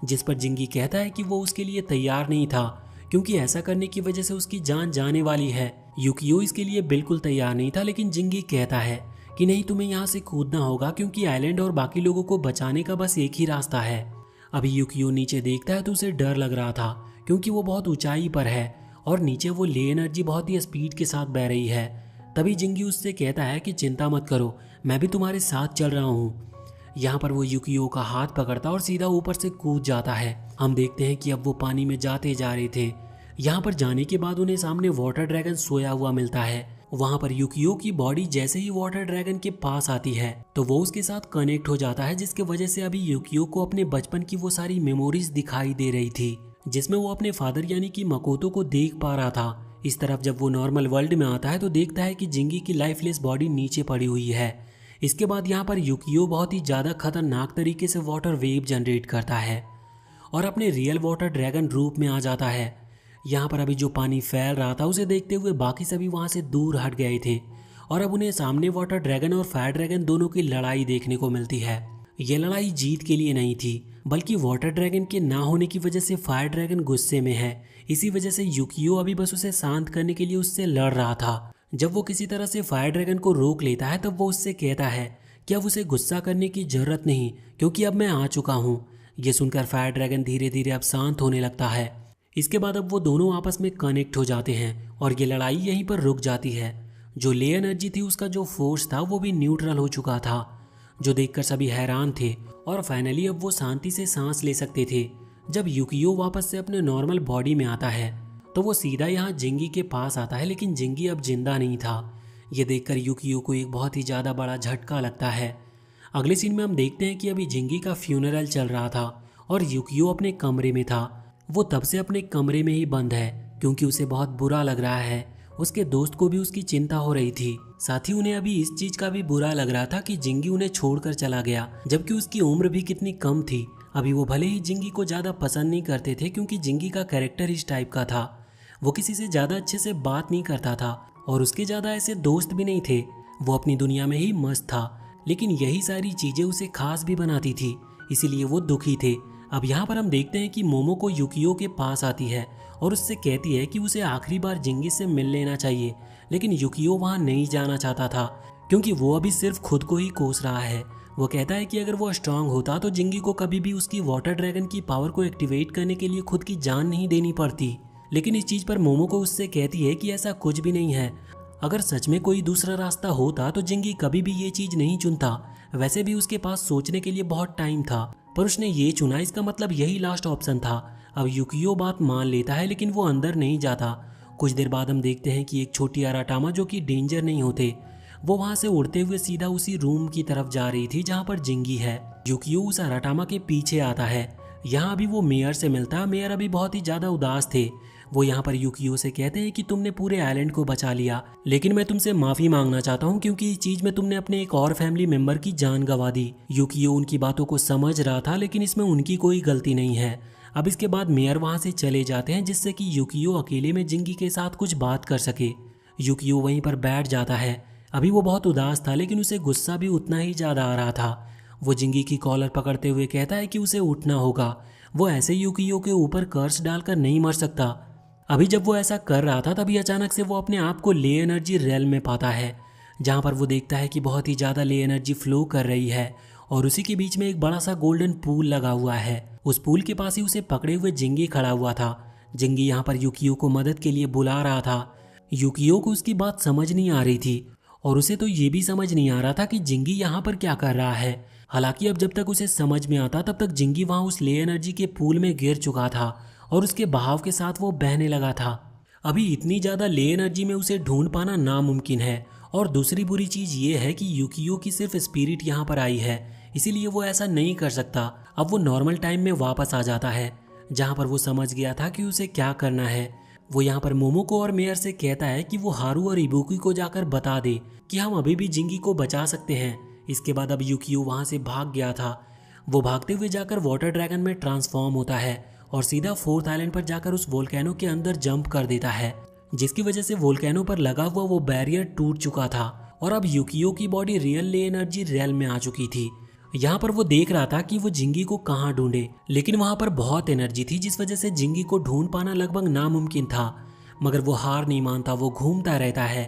जिस पर जिंगी कहता है कि वो उसके लिए तैयार नहीं था, क्योंकि ऐसा करने की वजह से उसकी जान जाने वाली है। यूकियो इसके लिए बिल्कुल तैयार नहीं था, लेकिन जिंगी कहता है कि नहीं, तुम्हें यहाँ से कूदना होगा, क्योंकि आइलैंड और बाकी लोगों को बचाने का बस एक ही रास्ता है। अभी यूकियो नीचे देखता है तो उसे डर लग रहा था, क्योंकि वो बहुत ऊंचाई पर है और नीचे वो ले एनर्जी बहुत ही स्पीड के साथ बह रही है। तभी जिंगी उससे कहता है कि चिंता मत करो, मैं भी तुम्हारे साथ चल रहा हूँ। यहाँ पर वो यूकियो का हाथ पकड़ता और सीधा ऊपर से कूद जाता है। हम देखते हैं कि अब वो पानी में जाते जा रहे थे। यहाँ पर जाने के बाद उन्हें सामने वाटर ड्रैगन सोया हुआ मिलता है। वहाँ पर यूकियो की बॉडी जैसे ही वाटर ड्रैगन के पास आती है तो वो उसके साथ कनेक्ट हो जाता है, जिसके वजह से अभी यूकियो को अपने बचपन की वो सारी मेमोरीज दिखाई दे रही थी, जिसमें वो अपने फादर यानी कि मकोतो को देख पा रहा था। इस तरफ जब वो नॉर्मल वर्ल्ड में आता है तो देखता है कि जिंगी की लाइफलेस बॉडी नीचे पड़ी हुई है। इसके बाद यहाँ पर यूकियो बहुत ही ज़्यादा खतरनाक तरीके से वाटर वेव जनरेट करता है और अपने रियल वाटर ड्रैगन रूप में आ जाता है। यहाँ पर अभी जो पानी फैल रहा था उसे देखते हुए बाकी सभी वहाँ से दूर हट गए थे और अब उन्हें सामने वाटर ड्रैगन और फायर ड्रैगन दोनों की लड़ाई देखने को मिलती है। ये लड़ाई जीत के लिए नहीं थी, बल्कि वाटर ड्रैगन के ना होने की वजह से फायर ड्रैगन गुस्से में है। इसी वजह से यूकियो अभी बस उसे शांत करने के लिए उससे लड़ रहा था। जब वो किसी तरह से फायर ड्रैगन को रोक लेता है तब वो उससे कहता है कि अब उसे गुस्सा करने की जरूरत नहीं, क्योंकि अब मैं आ चुका हूँ। ये सुनकर फायर ड्रैगन धीरे धीरे अब शांत होने लगता है। इसके बाद अब वो दोनों आपस में कनेक्ट हो जाते हैं और ये लड़ाई यहीं पर रुक जाती है। जो ले एनर्जी थी उसका जो फोर्स था वो भी न्यूट्रल हो चुका था, जो देखकर सभी हैरान थे और फाइनली अब वो शांति से सांस ले सकते थे। जब यूकियो वापस से अपने नॉर्मल बॉडी में आता है तो वो सीधा यहाँ जिंगी के पास आता है, लेकिन जिंगी अब जिंदा नहीं था। ये देखकर यूकियो को एक बहुत ही ज़्यादा बड़ा झटका लगता है। अगले सीन में हम देखते हैं कि अभी जिंगी का फ्यूनरल चल रहा था और यूकियो अपने कमरे में था। वो तब से अपने कमरे में ही बंद है, क्योंकि उसे बहुत बुरा लग रहा है। उसके दोस्त को भी उसकी चिंता हो रही थी, साथ ही उन्हें अभी इस चीज का भी बुरा लग रहा था कि जिंगी उन्हें छोड़कर चला गया, जबकि उसकी उम्र भी कितनी कम थी। अभी वो भले ही जिंगी को ज्यादा पसंद नहीं करते थे, क्योंकि जिंगी का कैरेक्टर इस टाइप का था। वो किसी से ज्यादा अच्छे से बात नहीं करता था और उसके ज्यादा ऐसे दोस्त भी नहीं थे, वो अपनी दुनिया में ही मस्त था, लेकिन यही सारी चीजें उसे खास भी बनाती थी, इसीलिए वो दुखी थे। अब यहाँ पर हम देखते हैं कि मोमो को युकियो के पास आती है और उससे कहती है कि उसे आखिरी बार जिंगी से मिल लेना चाहिए, लेकिन युकियो वहाँ नहीं जाना चाहता था क्योंकि वो अभी सिर्फ खुद को ही कोस रहा है। वो कहता है कि अगर वो स्ट्रांग होता तो जिंगी को कभी भी उसकी वाटर ड्रैगन की पावर को एक्टिवेट करने के लिए खुद की जान नहीं देनी पड़ती। लेकिन इस चीज पर मोमो को उससे कहती है कि ऐसा कुछ भी नहीं है, अगर सच में कोई दूसरा रास्ता होता तो जिंगी कभी भी ये चीज नहीं चुनता। वैसे भी उसके पास सोचने के लिए बहुत टाइम था, पर उसने ये चुना, इसका मतलब यही लास्ट ऑप्शन था। अब युकियो बात मान लेता है लेकिन वो अंदर नहीं जाता। कुछ देर बाद हम देखते हैं कि एक छोटी अराटामा जो कि डेंजर नहीं होते, वो वहां से उड़ते हुए सीधा उसी रूम की तरफ जा रही थी जहां पर जिंगी है। युकियो उस अराटामा के पीछे आता है। यहाँ अभी वो मेयर से मिलता है। मेयर अभी बहुत ही ज्यादा उदास थे। वो यहाँ पर युकियो से कहते हैं कि तुमने पूरे आइलैंड को बचा लिया, लेकिन मैं तुमसे माफी मांगना चाहता हूँ क्योंकि इस चीज में तुमने अपने एक और फैमिली मेंबर की जान गंवा दी। युकियो उनकी बातों को समझ रहा था, लेकिन इसमें उनकी कोई गलती नहीं है। अब इसके बाद मेयर वहां से चले जाते हैं जिससे कि युकियो अकेले में जिंगी के साथ कुछ बात कर सके। युकियो वहीं पर बैठ जाता है। अभी वो बहुत उदास था, लेकिन उसे गुस्सा भी उतना ही ज्यादा आ रहा था। वो जिंगी की कॉलर पकड़ते हुए कहता है कि उसे उठना होगा, वो ऐसे युकियो के ऊपर कर्स डालकर नहीं मर सकता। अभी जब वो ऐसा कर रहा था तभी अचानक से वो अपने आप को ले एनर्जी रेल में पाता है, जहां पर वो देखता है कि बहुत ही ज्यादा ले एनर्जी फ्लो कर रही है और उसी के बीच में एक बड़ा सा गोल्डन पूल लगा हुआ है। उस पूल के पास ही उसे पकड़े हुए जिंगी खड़ा हुआ था। जिंगी यहाँ पर युकियो को मदद के लिए बुला रहा था। युकियो को उसकी बात समझ नहीं आ रही थी और उसे तो ये भी समझ नहीं आ रहा था कि जिंगी यहाँ पर क्या कर रहा है। हालांकि अब जब तक उसे समझ में आता तब तक जिंगी वहां उस ले एनर्जी के पूल में गिर चुका था और उसके बहाव के साथ वो बहने लगा था। अभी इतनी ज्यादा ले एनर्जी में उसे ढूंढ पाना नामुमकिन है। और दूसरी बुरी चीज ये है कि युकियो की सिर्फ स्पिरिट यहाँ पर आई है, इसीलिए वो ऐसा नहीं कर सकता। अब वो नॉर्मल टाइम में वापस आ जाता है जहाँ पर वो समझ गया था कि उसे क्या करना है। वो यहाँ पर मोमो को और मेयर से कहता है कि वो हारू और इबुकी को जाकर बता दे कि हम अभी भी जिंगी को बचा सकते हैं। इसके बाद अब युकियो वहां से भाग गया था। वो भागते हुए जाकर वाटर ड्रैगन में ट्रांसफॉर्म होता है और सीधा फोर्थ आइलैंड पर जाकर उस वोल्केनो के अंदर जंप कर देता है, जिसकी वजह से वोल्केनो पर लगा हुआ वो बैरियर टूट चुका था और अब युकियो की बॉडी रियल ले एनर्जी रियल में आ चुकी थी। यहाँ पर वो देख रहा था कि वो जिंगी को कहाँ ढूंढे, लेकिन वहां पर बहुत एनर्जी थी जिस वजह से जिंगी को ढूंढ पाना लगभग नामुमकिन था। मगर वो हार नहीं मानता, वो घूमता रहता है।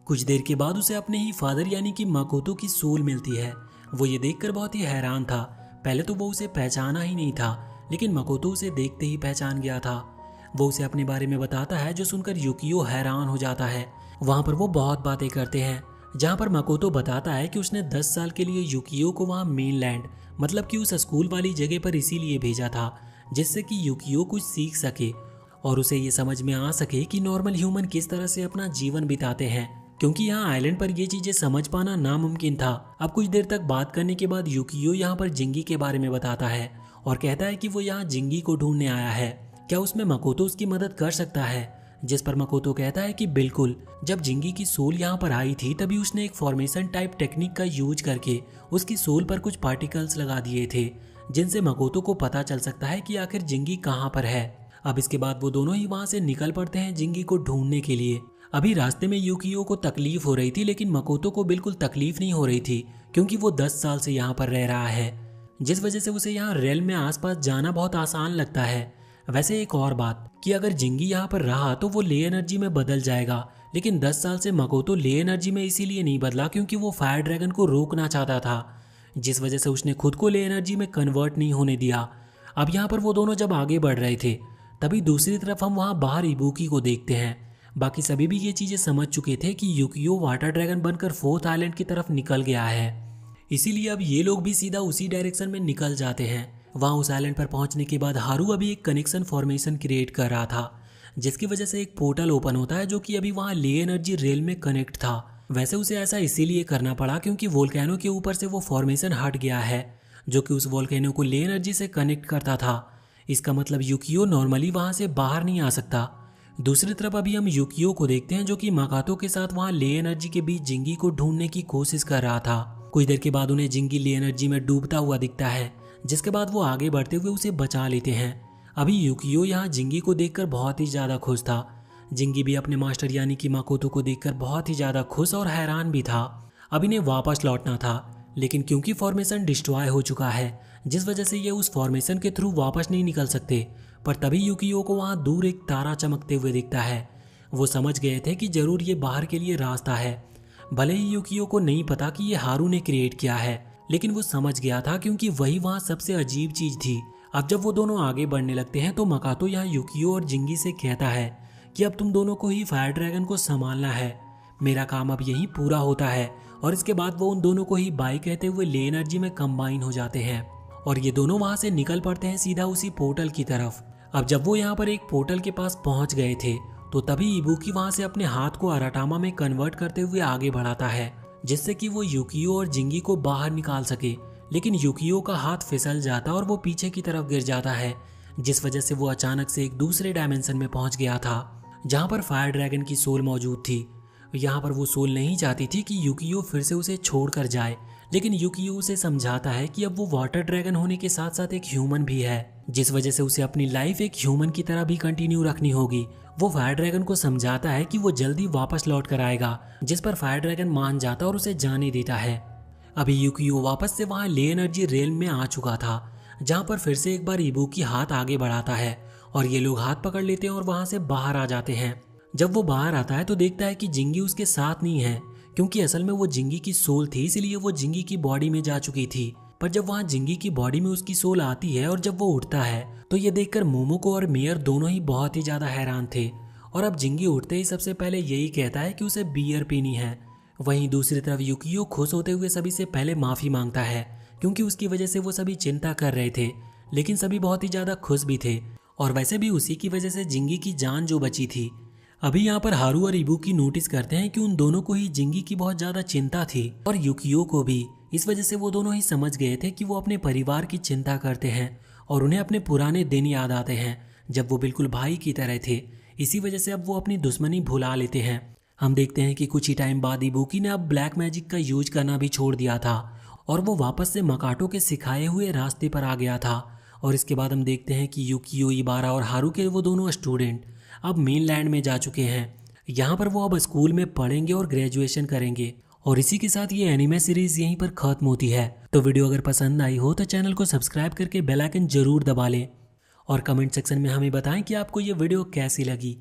कुछ देर के बाद उसे अपने ही फादर यानी कि मकोतो की सोल मिलती है। वो ये देखकर बहुत ही हैरान था। पहले तो वो उसे पहचाना ही नहीं था, लेकिन मकोतो उसे देखते ही पहचान गया था। वो उसे अपने बारे में बताता है, जो सुनकर युकियो हैरान हो जाता है। वहां पर वो बहुत बातें करते हैं, जहां पर मकोतो बताता है कि उसने 10 साल के लिए युकियो को वहां मेनलैंड मतलब कि उस स्कूल वाली जगह पर इसीलिए भेजा था जिससे कि युकियो कुछ सीख सके और उसे ये समझ में आ सके कि नॉर्मल ह्यूमन किस तरह से अपना जीवन बिताते हैं, क्योंकि यहाँ आइलैंड पर ये चीजें समझ पाना नामुमकिन था। अब कुछ देर तक बात करने के बाद युकियो यहाँ पर जिंगी के बारे में बताता है और कहता है कि वो यहाँ जिंगी को ढूंढने आया है, क्या उसमें मकोतो उसकी मदद कर सकता है। जिस पर मकोतो कहता है कि बिल्कुल, जब जिंगी की सोल यहाँ पर आई थी तभी उसने एक फॉर्मेशन टाइप टेक्निक का यूज करके उसकी सोल पर कुछ पार्टिकल्स लगा दिए थे, जिनसे मकोतो को पता चल सकता है कि आखिर जिंगी कहाँ पर है। अब इसके बाद वो दोनों ही वहां से निकल पड़ते हैं जिंगी को ढूंढने के लिए। अभी रास्ते में युकियो को तकलीफ हो रही थी, लेकिन मकोतो को बिल्कुल तकलीफ नहीं हो रही थी क्योंकि वो 10 साल से यहाँ पर रह रहा है, जिस वजह से उसे यहाँ रेल में आसपास जाना बहुत आसान लगता है। वैसे एक और बात कि अगर जिंगी यहाँ पर रहा तो वो ले एनर्जी में बदल जाएगा, लेकिन 10 साल से मकोतो ले एनर्जी में इसीलिए नहीं बदला क्योंकि वो फायर ड्रैगन को रोकना चाहता था, जिस वजह से उसने खुद को ले एनर्जी में कन्वर्ट नहीं होने दिया। अब यहाँ पर वो दोनों जब आगे बढ़ रहे थे तभी दूसरी तरफ हम वहाँ बाहर इबुकी को देखते हैं। बाकी सभी भी ये चीजें समझ चुके थे कि युकियो वाटर ड्रैगन बनकर फोर्थ आइलैंड की तरफ निकल गया है, इसीलिए अब ये लोग भी सीधा उसी डायरेक्शन में निकल जाते हैं। वहां उस आइलैंड पर पहुंचने के बाद हारू अभी एक कनेक्शन फॉर्मेशन क्रिएट कर रहा था, जिसकी वजह से एक पोर्टल ओपन होता है जो कि अभी वहां ले एनर्जी रेल में कनेक्ट था। वैसे उसे ऐसा इसीलिए करना पड़ा क्योंकि वोल्केनो के ऊपर से वो फॉर्मेशन हट गया है जो कि उस वोल्केनो को ले एनर्जी से कनेक्ट करता था। इसका मतलब युकियो नॉर्मली वहां से बाहर नहीं आ सकता। दूसरी तरफ अभी हम युकियो को देखते हैं जो कि मकातो के साथ वहां ले एनर्जी के बीच जिंगी को ढूंढने की कोशिश कर रहा था। कुछ देर के बाद उन्हें जिंगी ले एनर्जी में डूबता हुआ दिखता है, जिसके बाद वो आगे बढ़ते हुए उसे बचा लेते हैं। अभी युकियो यहाँ जिंगी को देखकर बहुत ही ज्यादा खुश था। जिंगी भी अपने मास्टर यानी कि मकोतो को देखकर बहुत ही ज्यादा खुश और हैरान भी था। अब इन्हें वापस लौटना था, लेकिन क्योंकि फॉर्मेशन डिस्ट्रॉय हो चुका है जिस वजह से ये उस फॉर्मेशन के थ्रू वापस नहीं निकल सकते। पर तभी यूकियो को वहाँ दूर एक तारा चमकते हुए दिखता है। वो समझ गए थे कि जरूर ये बाहर के लिए रास्ता है। भले ही यूकियो को नहीं पता कि ये हारू ने क्रिएट किया है, लेकिन वो समझ गया था क्योंकि वही वहाँ सबसे अजीब चीज थी। अब जब वो दोनों आगे बढ़ने लगते हैं तो मकातो यहाँ यूकियो और जिंगी से कहता है कि अब तुम दोनों को ही फायर ड्रैगन को संभालना है, मेरा काम अब यही पूरा होता है। और इसके बाद वो उन दोनों को ही बाय कहते हुए ले एनर्जी में कंबाइन हो जाते हैं और ये दोनों वहां से निकल पड़ते हैं सीधा उसी पोर्टल की तरफ। अब जब वो यहाँ पर एक पोर्टल के पास पहुंच गए थे तो तभी इबुकी वहां से अपने हाथ को अराटामा में कन्वर्ट करते हुए आगे बढ़ाता है, जिससे कि वो यूकियो और जिंगी को बाहर निकाल सके। लेकिन यूकियो का हाथ फिसल जाता और वो पीछे की तरफ गिर जाता है, जिस वजह से वो अचानक से एक दूसरे डायमेंशन में पहुंच गया था जहां पर फायर ड्रैगन की सोल मौजूद थी। यहाँ पर वो सोल नहीं चाहती थी कि यूकियो फिर से उसे छोड़कर जाए, लेकिन यूकियो उसे समझाता है कि अब वो वाटर ड्रैगन होने के साथ साथ एक ह्यूमन भी है, जिस वजह से उसे अपनी लाइफ एक ह्यूमन की तरह भी कंटिन्यू रखनी होगी। वो फायर ड्रैगन को समझाता है कि वो जल्दी वापस लौट कर आएगा, जिस पर फायर ड्रैगन मान जाता और उसे जाने देता है। अभी यूकियो वापस से वहाँ ले एनर्जी रेल में आ चुका था, जहाँ पर फिर से एक बार इबुकी हाथ आगे बढ़ाता है और ये लोग हाथ पकड़ लेते हैं और वहाँ से बाहर आ जाते हैं। जब वो बाहर आता है तो देखता है कि जिंगी उसके साथ नहीं है, क्योंकि असल में वो जिंगी की सोल थी, इसलिए वो जिंगी की बॉडी में जा चुकी थी। पर जब वहाँ जिंगी की बॉडी में उसकी सोल आती है और जब वो उठता है तो ये देखकर मोमोको और मेयर दोनों ही बहुत ही ज्यादा हैरान थे। और अब जिंगी उठते ही सबसे पहले यही कहता है कि उसे बियर पीनी है। वहीं दूसरी तरफ यूकियो खुश होते हुए सभी से पहले माफी मांगता है, क्योंकि उसकी वजह से वो सभी चिंता कर रहे थे, लेकिन सभी बहुत ही ज्यादा खुश भी थे। और वैसे भी उसी की वजह से जिंगी की जान जो बची थी। अभी यहाँ पर हारू और इबुकी नोटिस करते हैं कि उन दोनों को ही जिंगी की बहुत ज्यादा चिंता थी और यूकियो को भी। इस वजह से वो दोनों ही समझ गए थे कि वो अपने परिवार की चिंता करते हैं और उन्हें अपने पुराने दिन याद आते हैं जब वो बिल्कुल भाई की तरह थे। इसी वजह से अब वो अपनी दुश्मनी भुला लेते हैं। हम देखते हैं कि कुछ ही टाइम बाद इबुकी ने अब ब्लैक मैजिक का यूज करना भी छोड़ दिया था और वो वापस से मकाटो के सिखाए हुए रास्ते पर आ गया था। और इसके बाद हम देखते हैं कि यूकियो, इबारा और हारू के वो दोनों स्टूडेंट अब मेनलैंड में जा चुके हैं। यहाँ पर वो अब स्कूल में पढ़ेंगे और ग्रेजुएशन करेंगे। और इसी के साथ ये एनिमे सीरीज यहीं पर खत्म होती है। तो वीडियो अगर पसंद आई हो तो चैनल को सब्सक्राइब करके बेल आइकन जरूर दबा लें और कमेंट सेक्शन में हमें बताएं कि आपको ये वीडियो कैसी लगी।